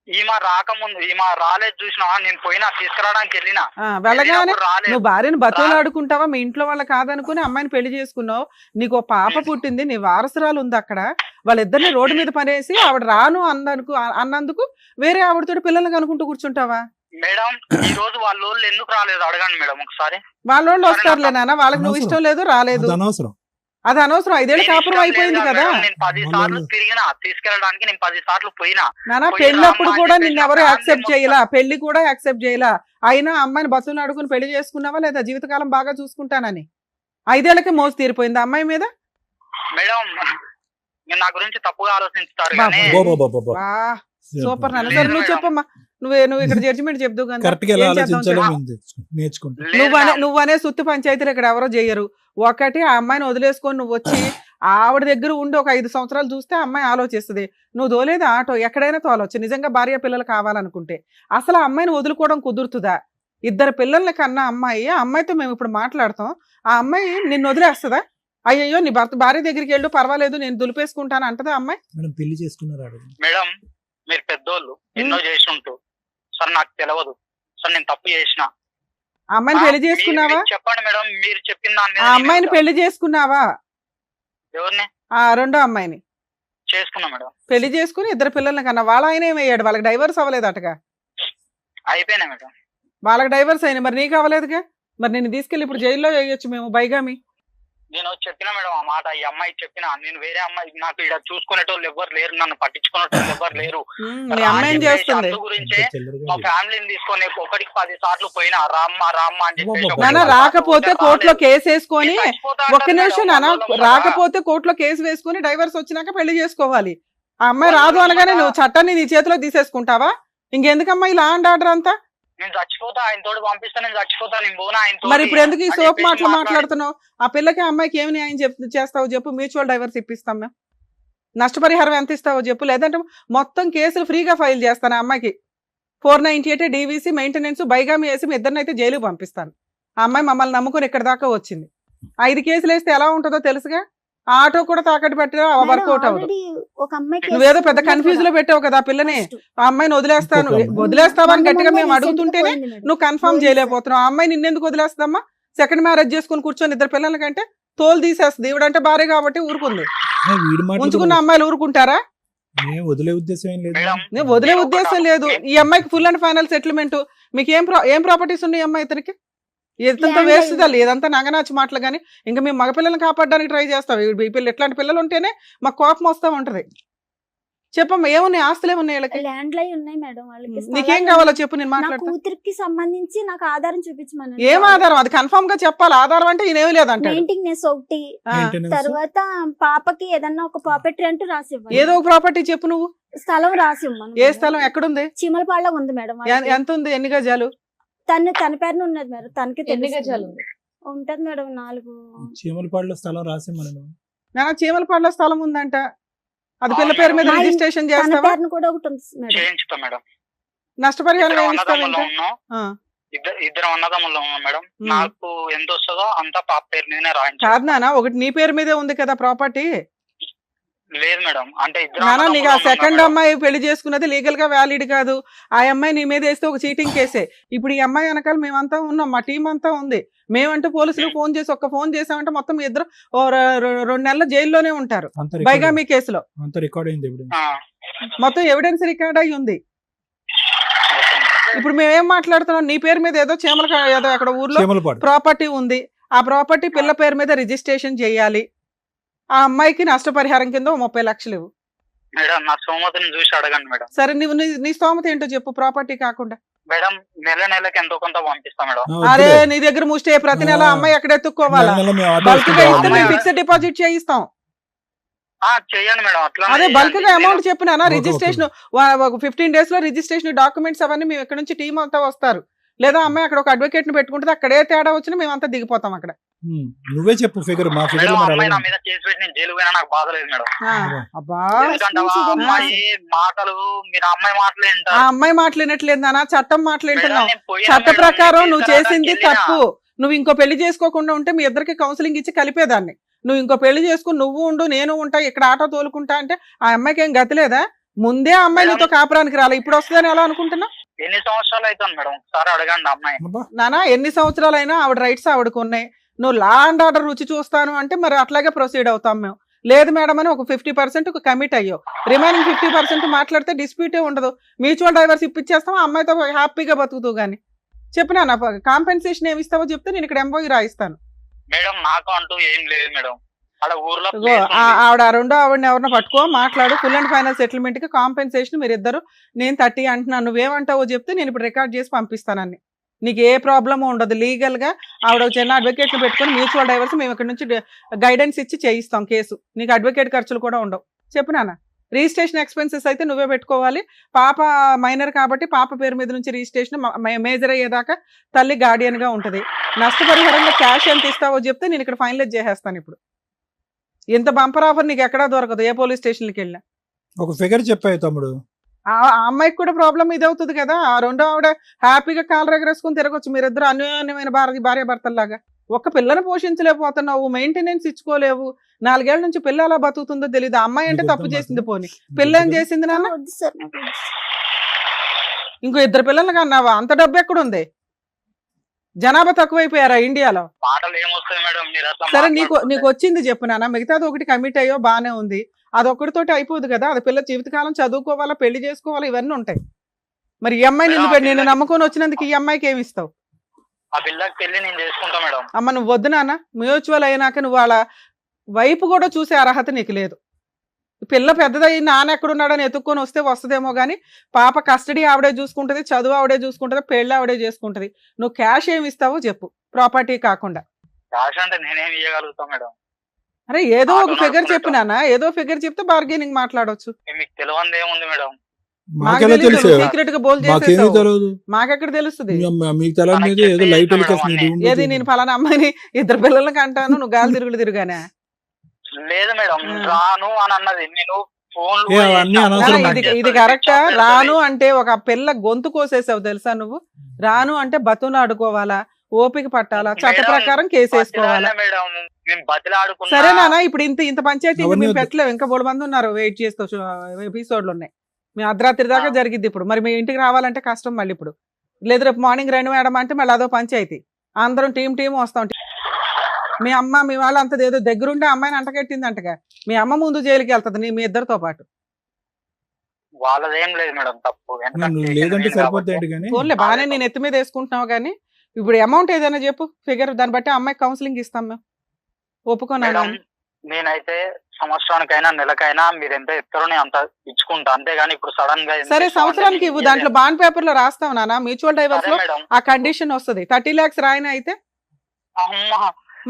ఈమె రాకముందు ఈమె రాలేదు, చూసినా నేను పోయినా తీసుకురావడానికి వెళ్ళినా. వెళ్ళగానే వెళ్ళినప్పుడు రాలేదు. నువ్వు భార్యను బతులాడుకుంటావా? మీ ఇంట్లో వాళ్ళ కాదనుకుని అమ్మాయిని పెళ్లి చేసుకున్నావు. నీకు ఓ పాప పుట్టింది, నీ వారసురాలు ఉంది అక్కడ. వాళ్ళిద్దరిని రోడ్డు మీద పడేసి ఆవిడ రాను అన్నందుకు వేరే ఆవిడతో పిల్లల్ని కనుకుంటూ కూర్చుంటావా? మేడం, ఈ రోజు వాళ్ళ వాళ్ళు ఎందుకు రాలేదు అడగండి మేడం ఒకసారి. వాళ్ళోళ్ళు వస్తారులే నాన్న, వాళ్ళకి నువ్వు ఇష్టం లేదు రాలేదు, అది అనవసరం. అది అనవసరం. 5 ఏళ్ళు నేను కాపురం ఇష్టం అయిపోయింది లేదు కదా మేడం, నేను 10 సార్లు తిరిగినా తీసుకెళ్ళడానికి, నేను 10 సార్లు పోయినా. నాన్న. పోయి పెళ్ళప్పుడు రమ్మని కూడా చెప్పేసి నిన్ను ఎవరు నా యాక్సెప్ట్ ఫ్యామిలీ చేయలా, పెళ్లి కూడా యాక్సెప్ట్ చేయలా. అయినా అమ్మాయిని బతులు అడుగుని పెళ్లి చేసుకున్నావా లేదా? జీవితకాలం బాగా చూసుకుంటానని 5 ఏళ్ళకి మోసు తీరిపోయింది అమ్మాయి మీద. మేడం, మీరు నా గురించి తప్పుగా ఆలోచిస్తారు బాబు, కానీ బో, బో, బో, బో, బో. వా సూపర్ నాన్న. లేదు సరే నువ్వు మేడం. చెప్పమ్మా, నువ్వు ఇక్కడ జడ్జిమెంట్ చెప్దు కానీ కరెక్ట్ గా ఎలా ఏం చేద్దాం ఆలోచించాలో చెప్పు. మేము నేర్చుకుంటాం. లేదు మేడం. నువ్వనే సుత్తి పంచాయతీలు ఇక్కడ ఎవరో చెయ్యరు. ఒకటి ఆ అమ్మాయిని వదిలేసుకొని నువ్వు వచ్చి ఆవిడ దగ్గర ఉండి ఒక 5 సంవత్సరాలు చూస్తే అమ్మాయి ఆలోచిస్తుంది. నువ్వు తోలేదు ఆటో, ఎక్కడైనా తోలవచ్చు నిజంగా భార్య పిల్లలు కావాలనుకుంటే. అసలు ఆ అమ్మాయిని వదులుకోవడం కుదురుతుందా? 2 పిల్లల్ని కన్నా అమ్మాయి, ఆ అమ్మాయితో మేము ఇప్పుడు మాట్లాడతాం. ఆ అమ్మాయి నిన్ను వదిలేస్తుందా? అయ్యయ్యో నీ భార్య దగ్గరికి వెళ్ళు, పర్వాలేదు నేను దులిపేసుకుంటాను అంటదా అమ్మాయి? మేడం పెళ్లి చేసుకున్నారు అడగండి. మేడం, మీరు పెద్దోళ్ళు ఎన్నో చేసి ఉంటూ సార్ నాకు తెలియదు సార్, నేను తప్పు చేసిన. ఆ అమ్మాయిని పెళ్లి చేసుకున్నావా? మీరు చెప్పండి మేడం, మీరు చెప్పిన దాని మీద ఆ అమ్మాయిని నేను పెళ్లి చేసుకున్నావా? ఎవరిని ఆ రెండో అమ్మాయిని చేసుకున్నా మేడం. పెళ్లి చేసుకుని 2 పిల్లల్ని కన్నా. వాళ్ళ ఆయన ఏమయ్యాడు? వాళ్ళకి డైవర్స్ అవ్వలేదటగా? అయిపోయినా మేడం. వాళ్ళకి డైవర్స్ అయినా, మరి నీకు అవ్వలేదుగా? మరి నేను తీసుకెళ్ళి ఇప్పుడు జైల్లో వేయొచ్చు మేము బైగామి. నేను చెప్పిన మేడం ఆ మాట, ఈ అమ్మాయి చెప్పిన, నేను వేరే అమ్మాయి నాకు ఇక్కడ చూసుకునేటోళ్ళు ఎవరు లేరు, నన్ను పట్టించుకునేటోళ్ళు ఎవరు లేరు. మీ అమ్మాయి ఏం చేస్తుంది? అందు గురించే చిల్లరగా మా లేదు. ఫ్యామిలీని తీసుకొని ఒకటికి 10 సార్లు పోయినా రామ్మ రామ్మ అని చెప్పేసి అబ్బబ్బబ్బ. నాన్న ఒకటి రాకపోతే రాలేదు. కోర్టులో కేసు వేసుకొని నేను చచ్చిపోతా ఒక్క అంటాను నిమిషం మేడం, నాన్న, వాళ్ళ రాకపోతే కోర్టులో కేసు వేసుకుని డైవర్స్ వచ్చినాక పెళ్లి చేసుకోవాలి. ఆ అమ్మాయి వాళ్ళ రాదు అనగానే వాళ్ళ నువ్వు చట్టాన్ని నీ చేతిలో తీసేసుకుంటావా? ఇంకెందుకమ్మా ఈ లా అండ్ ఆర్డర్ అంతా? నేను చచ్చిపోతా, ఆయన తోడు పంపిస్తా, నేను చచ్చిపోతా, నేను పోనా ఆయన మరి ఇప్పుడు ఎందుకు ఈ సోప్ మాటలు మాట్లాడుతున్నావు? ఆ పిల్లకి అమ్మాయికి ఏమి న్యాయం చేస్తావు చెప్పు? మ్యూచువల్ డైవర్స్ ఇప్పిస్తాం మేము. నష్టపరిహారం ఎంత ఇస్తావో చెప్పు, లేదంటే మొత్తం కేసులు ఫ్రీగా ఫైల్ చేస్తాను ఆ అమ్మాయికి. 498 డీవీసీ మెయింటెనెన్స్ బైగామి వేసి మీ ఇద్దరినైతే జైలుకి పంపిస్తాను. ఆ అమ్మాయి మమ్మల్ని నమ్ముకొని ఇక్కడ దాకా వచ్చింది. 5 కేసులు వేస్తే ఎలా ఉంటుందో తెలుసుగా. ఆ ఆటో కూడా తాకట్టు పెట్టినా వర్కౌట్ అవ్వదు. ఆల్రెడీ ఒక అమ్మాయికి నువ్వేదో పెద్ద కన్ఫ్యూజ్ లో పెట్టావు కదా ఆ పిల్లని. ఆ అమ్మాయిని వదిలేస్తాను, ఇంకొక వదిలేస్తావా అని గట్టిగా మేము మొన్న అడుగుతుంటేనే recent గా పోయింది నువ్వు కన్ఫర్మ్ పోయింది చేయలేకపోతున్నావు. ఆ అమ్మాయి నిన్నెందుకు వదిలేస్తామా? సెకండ్ మ్యారేజ్ చేసుకుని కూర్చొని 2 పిల్లల కంటే తోలు తీసేస్తుంది. ఇవిడంటే భార్య కాబట్టి ఊరుకుంది. వీడి మాట ఉంచుకున్న అమ్మాయిలు ఊరుకుంటారా? నేను వదిలే ఉద్దేశం ఏం లేదు. మేడం నేను వదిలే ఉద్దేశం లేదు. ఈ అమ్మాయికి ఫుల్ అండ్ ఫైనల్ సెటిల్మెంట్. మీకు ఏం ప్రాపర్టీస్ ఉన్నాయి ఈ అమ్మాయి ఇతనికి? ఇదంతా Land వేస్ట్ అయింది. తల్లి, ఇదంతా నగనాచి మాటలు. కానీ ఇంకా మేము మగపిల్లల్ని కాపాడడానికి ట్రై చేస్తాం. ఈ పిల్లలు ఇట్లాంటి పిల్లలు ఉంటేనే మాకు కోపం వస్తూ ఉంటది. చెప్పమ్మా, ఏమున్నాయి? ఆస్తులు ఏమున్నాయి వీళ్ళకి? ల్యాండ్ లై ఉన్నాయి మేడం వాళ్ళకి. నీకేం స్థలాలు కావాలో ఉన్నాయి. చెప్పు, నేను నా మాట్లాడతా. కూతురికి సంబంధించి నాకు ఆధారం చూపించమని. ఏం ఆధారం? అది కన్ఫర్మ్ గా చెప్పాలి. ఆధారం అంటే ఈయనేమి లేదంటాడు. మెయింటెనెన్స్ ఒకటి, ఆ, Maintenance. తర్వాత పాపకి ఏదన్నా ఒక ప్రాపర్టీ అంటూ రాసి ఇవ్వాలి. ఏదో ఒక ప్రాపర్టీ చెప్పు నువ్వు. స్థలం రాసి ఇవ్వమను ఏ మేడం. స్థలం ఎక్కడుంది? చీమలపాడులో ఉంది మేడం. ఎంత ఉంది? ఎన్ని గజాలు? తన పేరున ఉన్నది మేడం. తనకి ఎన్ని తెలుసు. గజాలు ఉంది? ఉంటది మేడం 4. చీమలపాడులో స్థలం రాసి మనం నా చీమలపాడులో స్థలం ఉందంట. అది పిల్ల అవును పేరు మీద మేడం. రిజిస్ట్రేషన్ తన చేస్తావా? పేరున కూడా ఒకటి ఉంది మేడం. చేయించుతా మేడం. నష్టపరిహారం ఇద్దరం ఏమి ఇస్తావు అన్నదమ్ములు ఇంకా? ఉన్నాం, ఆ, ఇద్దరం అన్నదమ్ములు ఉన్నాం మేడం. ఉమ్. నాకు ఎంత వస్తుందో అంతా పాప పేరు మీదనే రాయించాలి. కాదు నాన్న, ఒకటి నీ పేరు మీదే ఉంది కదా ప్రాపర్టీ. లేదు మేడం, అంటే ఇద్దరం నానా నీకు ఆ అన్నదమ్ములు ఉన్నాం సెకండ్ మేడం. అమ్మాయి పెళ్లి చేసుకున్నది లీగల్ గా వ్యాలిడ్ కాదు. ఆ అమ్మాయి నీ మీద వేస్తే ఒక చీటింగ్ కేసే. ఇప్పుడు ఈ అమ్మాయి వెనకాల మేమంతా ఉన్నాం, మా టీం అంతా ఉంది. మేమంటూ పోలీసులు ఫోన్ చేసి ఫోన్ చేసామంటే మొత్తం మీ ఇద్దరు 2 నెలల జైల్లోనే ఉంటారు అంత బైగామి కేసులో. ఆ, రికార్డ్ అయింది ఇప్పుడు. మొత్తం ఎవిడెన్స్ రికార్డ్ అయి ఉంది. Okay madam. ఇప్పుడు మేమేం మాట్లాడుతున్నాం? నీ పేరు మీద ఏదో ఏదో అక్కడ ఊర్లో చీమలపాడు ప్రాపర్టీ ఉంది. ఆ ప్రాపర్టీ పిల్ల పేరు మీద రిజిస్ట్రేషన్ చేయాలి. ఆ అమ్మాయికి నష్టపరిహారం కింద ఓ 30 లక్షలు ఇవ్వు. మేడం నా సోమతిని చూసి అడగండి మేడం. సరే, నువ్వు నీ స్తోమత ఏంటో చెప్పు. ప్రాపర్టీ కాకుండా మేడం నెలకి ఎంతో కొంత పంపిస్తా మేడం. అరే నీ దగ్గర ముష్టే ప్రతి నెల అమ్మాయి ఎక్కడ ఎత్తుక్కోవాలా? బల్క్ గా ఇస్తే మేము ఫిక్స్డ్ డిపాజిట్ చేయిస్తాం. చేయండి మేడం. అట్లా అదే బల్క్ గా అమౌంట్ చెప్పినా ఓకే, రిజిస్ట్రేషన్ 15 days లో రిజిస్ట్రేషన్ డాక్యుమెంట్స్ అవన్నీ మేము ఇక్కడ నుంచి టీం అంతా వస్తారు. లేదా అమ్మాయి అక్కడ ఒక అడ్వకేట్ ని పెట్టుకుంటే అక్కడే తేడా వచ్చినా మేమంతా దిగిపోతాం అక్కడ. నువ్వే చెప్పు ఫిగర్. మా ఫిగర్ మేడం అమ్మాయి నా మీద కేసు పెట్టి నేను జైలు పోయినా నాకు బాధ లేదు మేడం. ఆ, అబ్బా, ఎందుకంటే ఆ అమ్మాయి మాటలు మీరు అమ్మాయి మాటలు ఆ వింటారు. అమ్మాయి మాట్లాడినట్లేదు నాన్న, చట్టం మాట్లాడుతున్నావు. మేడం, నేను పోయినా చట్ట మేడం, ప్రకారం నేను నువ్వు తీసుకురావడానికి చేసింది వెళ్ళినా. తప్పు. నువ్వు ఇంకో పెళ్లి చేసుకోకుండా ఉంటే మీ ఇద్దరికి కౌన్సిలింగ్ ఇచ్చి కలిపేదాన్ని. నువ్వు ఇంకో పెళ్లి చేసుకుని నువ్వు ఉండు నేను ఉంటా ఇక్కడ ఆటో తోలుకుంటా అంటే ఆ అమ్మాయికి ఏం గతి లేదా? ముందే ఆ అమ్మాయి నీతో కాపురానికి రాలే, ఇప్పుడు వస్తుందని ఎలా అనుకుంటున్నా? ఎన్ని సంవత్సరాలు అవుతుంది మేడం? ఒకసారి అడగండి అమ్మాయి. నానా ఎన్ని సంవత్సరాలైనా ఆవిడ రైట్స్ ఆవిడకు ఉన్నాయి. నువ్వు లా అండ్ ఆర్డర్ రుచి చూస్తాను అంటే మరి అట్లాగే ప్రొసీడ్ అవుతాం మేము. లేదు మేడం అని ఒక 50% కమిట్ అయ్యో, రిమైనింగ్ 50% మాట్లాడితే డిస్ప్యూటే ఉండదు. మ్యూచువల్ డైవర్స్ ఇప్పించేస్తాం, ఆ అమ్మాయితో హ్యాపీగా బతుకుతూ గానీ. చెప్పినా నా కాంపెన్సేషన్ ఏమి ఇస్తావో చెప్తే నేను ఇక్కడ ఎంబోయి రాయిస్తాను. మేడం నాకు అంటూ ఏం లేదు మేడం. అక్కడ ఊర్లో ఇగో place ఉంది. ఆవిడ రెండో ఆవిడని ఎవరినో పట్టుకో, మాట్లాడు. ఫుల్ అండ్ ఫైనల్ సెటిల్మెంట్ కి కాంపెన్సేషన్ మీరు ఇద్దరు. నేను 30 అంటున్నాను, నువ్వేమంటావో చెప్తే నేను ఇప్పుడు రికార్డ్ చేసి పంపిస్తానని. నీకు ఏ ప్రాబ్లమ్ ఉండదు. లీగల్ గా ఆవిడ ఒక చిన్న అడ్వకేట్ ని పెట్టుకుని మ్యూచువల్ డైవర్స్ మేము ఇక్కడ నుంచి గైడెన్స్ ఇచ్చి చేయిస్తాం కేసు. నీకు అడ్వకేట్ ఖర్చులు కూడా ఉండవు. చెప్పు నాన్న. రిజిస్ట్రేషన్ ఎక్స్పెన్సెస్ అయితే నువ్వే పెట్టుకోవాలి. పాప మైనర్ కాబట్టి పాప పేరు మీద నుంచి రిజిస్ట్రేషన్ మేజర్ అయ్యేదాకా తల్లి గార్డియన్ గా ఉంటది. నష్టపరిహారంగా క్యాష్ ఎంత ఇస్తావో చెప్తే నేను ఇక్కడ ఫైనలైజ్ చేసేస్తాను. ఇప్పుడు ఇంత బంపర్ ఆఫర్ నీకు ఎక్కడా దొరకదు ఏ పోలీస్ స్టేషన్కి వెళ్ళినా. ఒక ఫిగర్ చెప్పాయి తమ్ముడు. ఆ అమ్మాయికి కూడా ప్రాబ్లం ఇది అవుతుంది కదా. ఆ రెండో ఆవిడ హ్యాపీగా కాలు ఎగరేసుకుని తిరగొచ్చు. మీరిద్దరు అన్యోన్యమైన భార్య భర్తల్లాగా. ఒక్క పిల్లని పోషించలేకపోతున్నావు, మెయింటెనెన్స్ ఇచ్చుకోలేవు. 4 ఏళ్ల నుంచి పిల్ల ఎలా బతుకుతుందో తెలియదు. అమ్మాయి అంటే తప్పు చేసింది పోని, పిల్ల ఏం చేసింది నాన్న? వద్దు సార్ నాకు వద్దు. ఇంకో 2 పిల్లలు కన్నావా? అంత డబ్బు ఎక్కడుంది? జనాభా తక్కువైపోయారా ఇండియాలో? మాటలు ఏమొస్తాయి మేడం మీరు అట్లా సరే నీకు మాట్లాడుతుంటే? వచ్చింది చెప్పు నాన్న. మిగతాది ఒకటి కమిట్ అయ్యో బానే ఉంది, అదొక్కటితోటి అయిపోదు కదా. అది పిల్ల జీవితకాలం చదువుకోవాలా, పెళ్లి చేసుకోవాలా, ఇవన్నీ ఉంటాయి. మరి ఈ అమ్మాయి నిన్ను నమ్ముకొని వచ్చినందుకు ఈ అమ్మాయికి ఏమి ఇస్తావు? ఆ పిల్లకి పెళ్లి నేను చేసుకుంటా మేడం. అమ్మ నువ్వు వద్దు నాన్న, మ్యూచువల్ అయినాక నువ్వు వాళ్ళ వైపు కూడా చూసే అర్హత నీకు లేదు. పిల్ల పెద్దదయ్యి నాన్న ఎక్కడున్నాడని ఎత్తుక్కొని వస్తే వస్తుందేమో కానీ పాప కస్టడీ ఆవిడే చూసుకుంటది, చదువు ఆవిడే చూసుకుంటది, పెళ్ళి ఆవిడే చేసుకుంటది. నువ్వు క్యాష్ ఏమి ఇస్తావో చెప్పు, ప్రాపర్టీ కాకుండా. క్యాష్ అంటే నేనేం ఇవ్వగలుగుతా మేడం? అరే ఏదో ఒక ఫిగర్ చెప్పు నాన్న, ఏదో ఫిగర్ చెప్తే బార్గెనింగ్ మాట్లాడొచ్చు. మీకు తెలియంది ఏముంది మేడం? మాకెలా తెలుసు? సీక్రెట్ గా బోల్ మాకేమీ చేసేసావు, తెలియదు. మాకెక్కడ తెలుస్తుంది? మీకు తెలియదు ఏదో లైట్ ఏది నేను ఫలానా అమ్మాయిని 2 పిల్లలకి అంటాను, నువ్వు గాలి తిరుగులు తిరుగానే. లేదు మేడం, రాను అని అన్నది. నేను ఫోన్ అవన్నీ అనవసరం. ఇది కరెక్టా? రాను అంటే ఒక పిల్ల గొంతు కోసేసావు తెలుసా నువ్వు. రాను అంటే బతును ఆడుకోవాలా, ఓపిక పట్టాలా, చట్ట ప్రకారం కేసు వేసుకోవాలా. మేడం నేను బతిలాడుకున్నా. సరే నాన్న, ఇప్పుడు ఇంత పంచాయతీ అవన్నీ మేము వద్దు. పెట్టలేవు, ఇంకా 3 మంది ఉన్నారు వెయిట్ చేస్తూ ఎపిసోడ్లు ఉన్నాయి. మీ అర్ధరాత్రి దాకా జరిగిద్ది ఇప్పుడు. మరి మీ ఇంటికి రావాలంటే కష్టం మళ్ళీ ఇప్పుడు. లేదు రేపు మార్నింగ్ రండి మేడం అంటే మళ్ళీ అదో పంచాయతీ. అందరం టీం వస్తాం. మీ అమ్మ మీ వాళ్ళు అంత ఏదో దగ్గరుండే అమ్మాయిని అంటకెట్టింది అంటగా, మీ అమ్మ ముందు జైలుకి వెళ్తుంది మీ ఇద్దరితో పాటు. వాళ్ళదేం లేదు మేడం తప్పు. లేదంటే సరిపోతాయండి కానీ ఫోన్లే బాగానే నేను ఎత్తి మీద వేసుకుంటున్నావు కానీ ఇప్పుడు అమౌంట్ ఏదైనా చెప్పు ఫిగర్, దాన్ని బట్టి అమ్మాయికి కౌన్సిలింగ్ ఇస్తాం మేము. ఒప్పుకోనా? నేనైతే సంవత్సరానికైనా నెలకైనా మీరు ఎంత ఇస్తారో నేను అంత ఇచ్చుకుంటా, అంతేగాని ఇప్పుడు సడన్ గా సరే సంవత్సరానికి ఇవ్వు, దాంట్లో బాండ్ పేపర్ లో రాస్తావు నాన్న. మ్యూచువల్ డైవర్స్ లో ఆ కండిషన్ వస్తుంది. 30 lakhs రాయన అయితే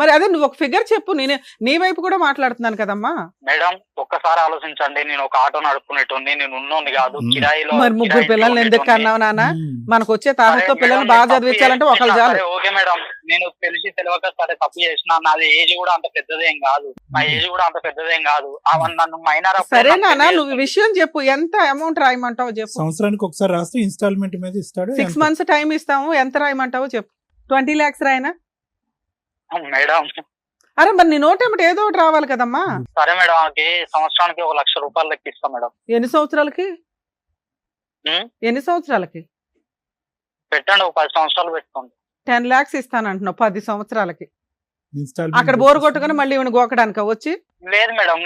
మరి అదే నువ్వు ఒక ఫిగర్ చెప్పు. నేను నీ వైపు కూడా మాట్లాడుతున్నాను కదమ్మా. మేడం ఒక్కసారి ఆలోచించండి, నేను ఒక ఆటో నడుపుకునేటోని, నేను ఉన్నోని కాదు. కిరాయిలో మరి 3 పిల్లల్ని ఎందుకు అన్నావు నాన్న? మనకు వచ్చే తాహతో పిల్లల్ని బాగా చదివించాలంటే ఒకళ్ళు చాలు. ఓకే మేడం, నేను తెలిసి తెలియక సరే తప్పు చేసిన. నాది ఏజ్ కూడా అంత పెద్దదేం కాదు, నా ఏజ్ కూడా అంత పెద్దదేం కాదు. నన్ను మైనర్. సరే నాన్న, నువ్వు విషయం చెప్పు, ఎంత అమౌంట్ రాయమంటావో చెప్పు. సంవత్సరానికి ఒకసారి రాస్తే ఇన్స్టాల్మెంట్ మీద ఇస్తాడు. 6 months టైం ఇస్తాము, ఎంత రాయమంటావో చెప్పు. 20 lakhs రాయనా మేడం? అరే మరి నీ నోటేమిటి ఏదో ఒకటి రావాలి కదమ్మా. సరే మేడం, సంవత్సరానికి 1 లక్ష రూపాయలు లెక్కిస్తాం మేడం. ఎన్ని సంవత్సరాలకి? ఎన్ని సంవత్సరాలకి పెట్టండి, ఒక 10 సంవత్సరాలు పెట్టుకోండి. 10 lakhs ఇస్తానంటున్నావు 10 సంవత్సరాలకి. ఇన్స్టాల్మెంట్ అక్కడ బోరు కొట్టుకుని మళ్ళీ ఈవిని గోకడానిక వచ్చి? లేదు మేడం,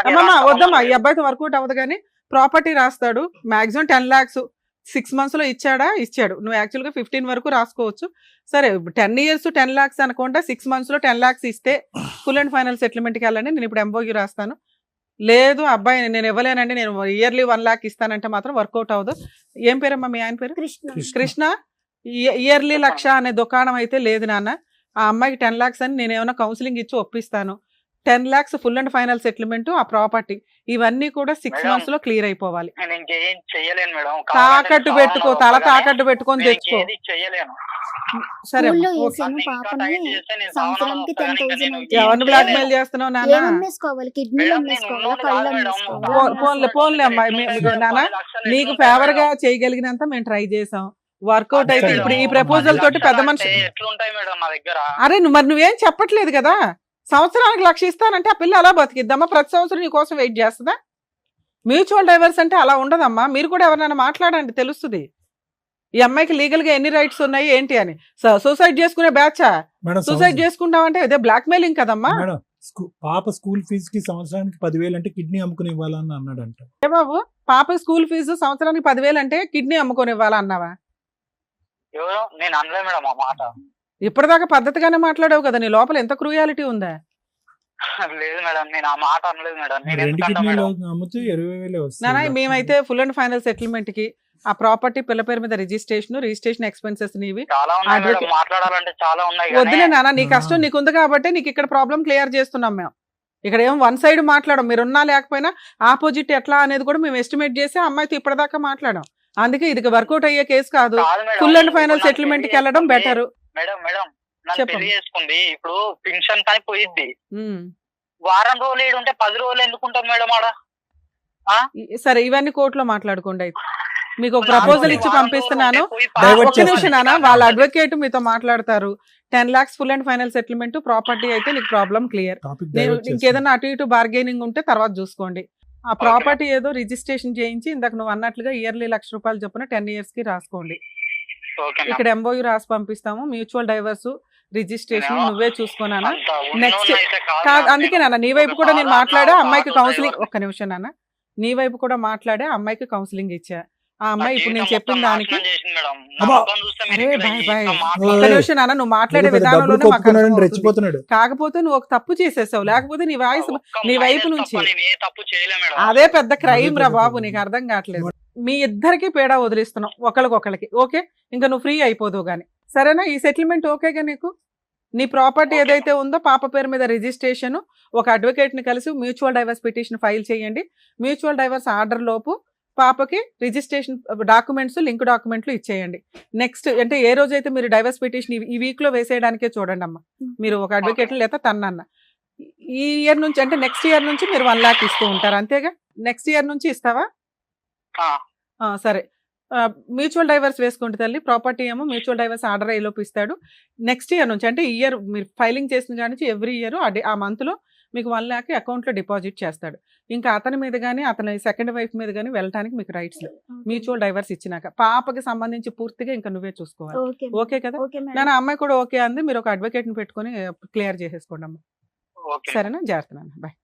అమ్మమ్మా వద్దమ్మా, ఈ అబ్బాయితో వర్కౌట్ అవ్వదు. కానీ ప్రాపర్టీ రాస్తాడు, మాక్సిమం 10 lakhs 6 months లో ఇచ్చాడు. నువ్వు యాక్చువల్గా 15 వరకు రాసుకోవచ్చు. సరే 10 years 10 lakhs అనుకుంటా, 6 months లో 10 lakhs ఇస్తే ఫుల్ అండ్ ఫైనల్ సెటిల్మెంట్కి వెళ్ళండి. నేను ఇప్పుడు ఎంబోగి రాస్తాను. లేదు అబ్బాయి నేను ఇవ్వలేనండి, నేను ఇయర్లీ 1 lakh ఇస్తానంటే మాత్రం వర్కౌట్ అవ్వదు. ఏం పేరమ్మా మీ ఆయన పేరు? కృష్ణ. ఇయర్లీ 1 లక్ష అనే దుకాణం అయితే లేదు నాన్న. ఆ అమ్మాయికి 10 lakhs అని నేను ఏమైనా కౌన్సిలింగ్ ఇచ్చి ఒప్పిస్తాను. 10 lakhs full and final settlement, ఆ ప్రాపర్టీ, ఇవన్నీ కూడా 6 months లో క్లియర్ అయిపోవాలి. నేను ఇంకేం చెయ్యలేను మేడం. తాకట్టు పెట్టుకో, తల తాకట్టు పెట్టుకొని తెచ్చుకో. చెయ్యలేను. సరే స్కూల్లో ఓకే. వేసాను పాపని, సంవత్సరానికి 10,000 ఎవరిని బ్లాక్ మెయిల్ చేస్తున్నావు నాన్న? అమ్మేసుకోవాలి, కిడ్నీ అమ్మేసుకోవాలి, కళ్ళు అమ్మేసుకోవాలి. పోన్లే అమ్మాయి, నాన్న నీకు ఫేవర్ గా చేయగలిగినంత మేము ట్రై చేసాం, వర్కౌట్ అయితే ఇప్పుడు ఈ ప్రపోజల్ తోటి పెద్ద మనిషి. ఎట్లుంటాయి మేడం నా దగ్గర? అరే మరి నువ్వేం చెప్పట్లేదు కదా. సంవత్సరానికి 1 లక్ష ఇస్తానంటే ఆ పిల్ల అలా బతికిద్దామా? ప్రతి సంవత్సరం నీ కోసం వెయిట్ చేస్తుందా? మ్యూచువల్ డైవర్స్ అంటే అలా ఉండదమ్మా. మీరు కూడా ఎవరైనా మాట్లాడండి, తెలుస్తుంది ఈ అమ్మాయికి లీగల్ గా ఎన్ని రైట్స్ ఉన్నాయి ఏంటి అని. సూసైడ్ చేసుకునే బ్యాచా? సూసైడ్ చేసుకుంటామంటే అదే బ్లాక్ మెయిలింగ్ కదమ్మా. పాప స్కూల్ ఫీజు కి సంవత్సరానికి 10,000 అంటే కిడ్నీ అమ్ముకుని ఇవ్వాలని అన్నాడంట. ఏ బాబు, పాప స్కూల్ ఫీజు సంవత్సరానికి 10,000 అంటే కిడ్నీ అమ్ముకొని ఇవ్వాలా అన్నావా? నేను అనలే మేడం ఆ మాట. ఇప్పటిదాకా పద్ధతిగానే మాట్లాడావు కదా, నీ లోపల ఎంత క్రూయాలిటీ ఉందా? లేదు మేడం, నేను ఆ మాట అనలేదు మేడం. 2 కిడ్నీలు అమ్మితే 20,000 వస్తుంది. నానా మేమైతే ఫుల్ అండ్ ఫైనల్ సెటిల్మెంట్ కి ఆ ప్రాపర్టీ పిల్ల పేరు మీద రిజిస్ట్రేషన్ ఎక్స్పెన్సెస్ నీవి చాలా ఉన్నాయి మేడం, మాట్లాడాలంటే చాలా ఉన్నాయి. వద్దులే నాన్న, నీ కష్టం నీకుంది కాబట్టి నీకు ఇక్కడ ప్రాబ్లం క్లియర్ చేస్తున్నాం మేము. ఇక్కడ ఏం 1 side మాట్లాడం, మీరున్నా లేకపోయినా ఆపోజిట్ ఎట్లా అనేది కూడా మేము ఎస్టిమేట్ చేసి అమ్మాయితో ఇప్పటిదాకా మాట్లాడాం. అందుకే ఇది వర్కౌట్ అయ్యే కేసు కాదు. ఫుల్ అండ్ ఫైనల్ సెటిల్మెంట్ కి వెళ్ళడం బెటర్. మేడం నన్ను పెళ్లి చేసుకుంది, ఇప్పుడు పెన్షన్ కానీ పోయిద్ది. వారం రోజులు ఏడు ఉంటే 10 రోజులు ఎందుకుంటాం మేడం ఆడ? సరే ఇవన్నీ కోర్టులో మాట్లాడుకోండి. అయితే మీకు ఒక ప్రపోజల్ ఇచ్చి పంపిస్తున్నాను. Divert ఒక్క నిమిషం నాన్న, వాళ్ళ అడ్వకేట్ మీతో మాట్లాడతారు. 10 lakhs full and final settlement, property అయితే నీకు ప్రాబ్లం క్లియర్. ఇంకేదన్నా అటు ఇటు బార్గెనింగ్ ఉంటే తర్వాత చూసుకోండి. ఆ ప్రాపర్టీ ఏదో రిజిస్ట్రేషన్ చేయించి ఇందాక నువ్వు అన్నట్లుగా ఇయర్లీ 1 లక్ష రూపాయలు చొప్పున 10 years కి రాసుకోండి. ఇక్కడ ఎంబోయూ రాసి పంపిస్తాము. మ్యూచువల్ డైవర్స్ రిజిస్ట్రేషన్ నువ్వే చూసుకోనా. నెక్స్ట్ కాదు, అందుకే నాన్న నీ వైపు కూడా నేను మాట్లాడా, అమ్మాయికి కౌన్సిలింగ్, ఒక్క నిమిషం నాన్న, నీ వైపు కూడా మాట్లాడే అమ్మాయికి కౌన్సిలింగ్ ఇచ్చా. ఆ అమ్మాయి ఇప్పుడు నేను చెప్పిన దానికి చేసింది మేడం. అబ్బా. అరే బాయ్ బాయ్ ఒక్క ఓయ్. నిమిషం నాన్న, నువ్వు మాట్లాడే డబ్బులు విధానంలోనే మాకు కొప్పుకున్నాడని అర్థమవుతుంది. రెచ్చిపోతున్నాడు. కాకపోతే నువ్వు ఒక తప్పు చేసేసావు, లేకపోతే నీ వాయిస్ నీ వైపు నుంచి ఏ తప్పు చేయలే మేడం. అదే పెద్ద క్రైమ్ రా అదే బాబు, పెద్ద నీకు అర్థం కావట్లేదు. మీ ఇద్దరికి పేడా వదిలిస్తున్నాం ఒకరికొకరికి. ఓకే, ఇంకా నువ్వు ఫ్రీ అయిపోదు గానీ సరేనా? ఈ సెటిల్మెంట్ ఓకేగా నీకు? నీ ప్రాపర్టీ ఓకే. ఏదైతే ఉందో పాప పేరు మీద రిజిస్ట్రేషన్, ఒక అడ్వకేట్ ని కలిసి మ్యూచువల్ డైవర్స్ పిటిషన్ ఫైల్ చేయండి. మ్యూచువల్ డైవర్స్ ఆర్డర్ లోపు పాపకి రిజిస్ట్రేషన్ డాక్యుమెంట్స్, లింక్ డాక్యుమెంట్లు ఇచ్చేయండి. నెక్స్ట్ అంటే ఏ రోజైతే మీరు డైవర్స్ పిటిషన్ ఈ వీక్ లో వేసేయడానికే చూడండి అమ్మా. మీరు ఒక అడ్వకేట్ లేదా తన్నన్న ఈ ఇయర్ నుంచి అంటే నెక్స్ట్ ఇయర్ నుంచి మీరు 1 lakh ఇస్తూ ఉంటారు అంతేగా? నెక్స్ట్ ఇయర్ నుంచి ఇస్తావా? సరే, మ్యూచువల్ డైవర్స్ వేసుకుంటే తల్లి, ప్రాపర్టీ ఏమో మ్యూచువల్ డైవర్స్ ఆర్డర్ అయ్యేలోపు ఇస్తాడు. నెక్స్ట్ ఇయర్ నుంచి అంటే ఇయర్ మీరు ఫైలింగ్ చేసిన కాడి నుంచి ఎవ్రీ ఇయర్ ఆ మంత్ లో మీకు 1 lakh అకౌంట్ లో డిపాజిట్ చేస్తాడు. ఇంకా అతని మీద కానీ అతని సెకండ్ వైఫ్ మీద కానీ వెళ్ళడానికి మీకు రైట్స్ లేవు మ్యూచువల్ డైవర్స్ ఇచ్చినాక. పాపకి సంబంధించి పూర్తిగా ఇంకా నువ్వే చూసుకోవాలి. ఓకే ఓకే కదా? Okay madam. నేను అమ్మాయి కూడా ఓకే అంది, మీరు ఒక అడ్వకేట్ ని పెట్టుకొని క్లియర్ చేసేసుకోండి అమ్మా. ఓకే. సరేనా? జాగ్రత్త నాన్న, బాయ్.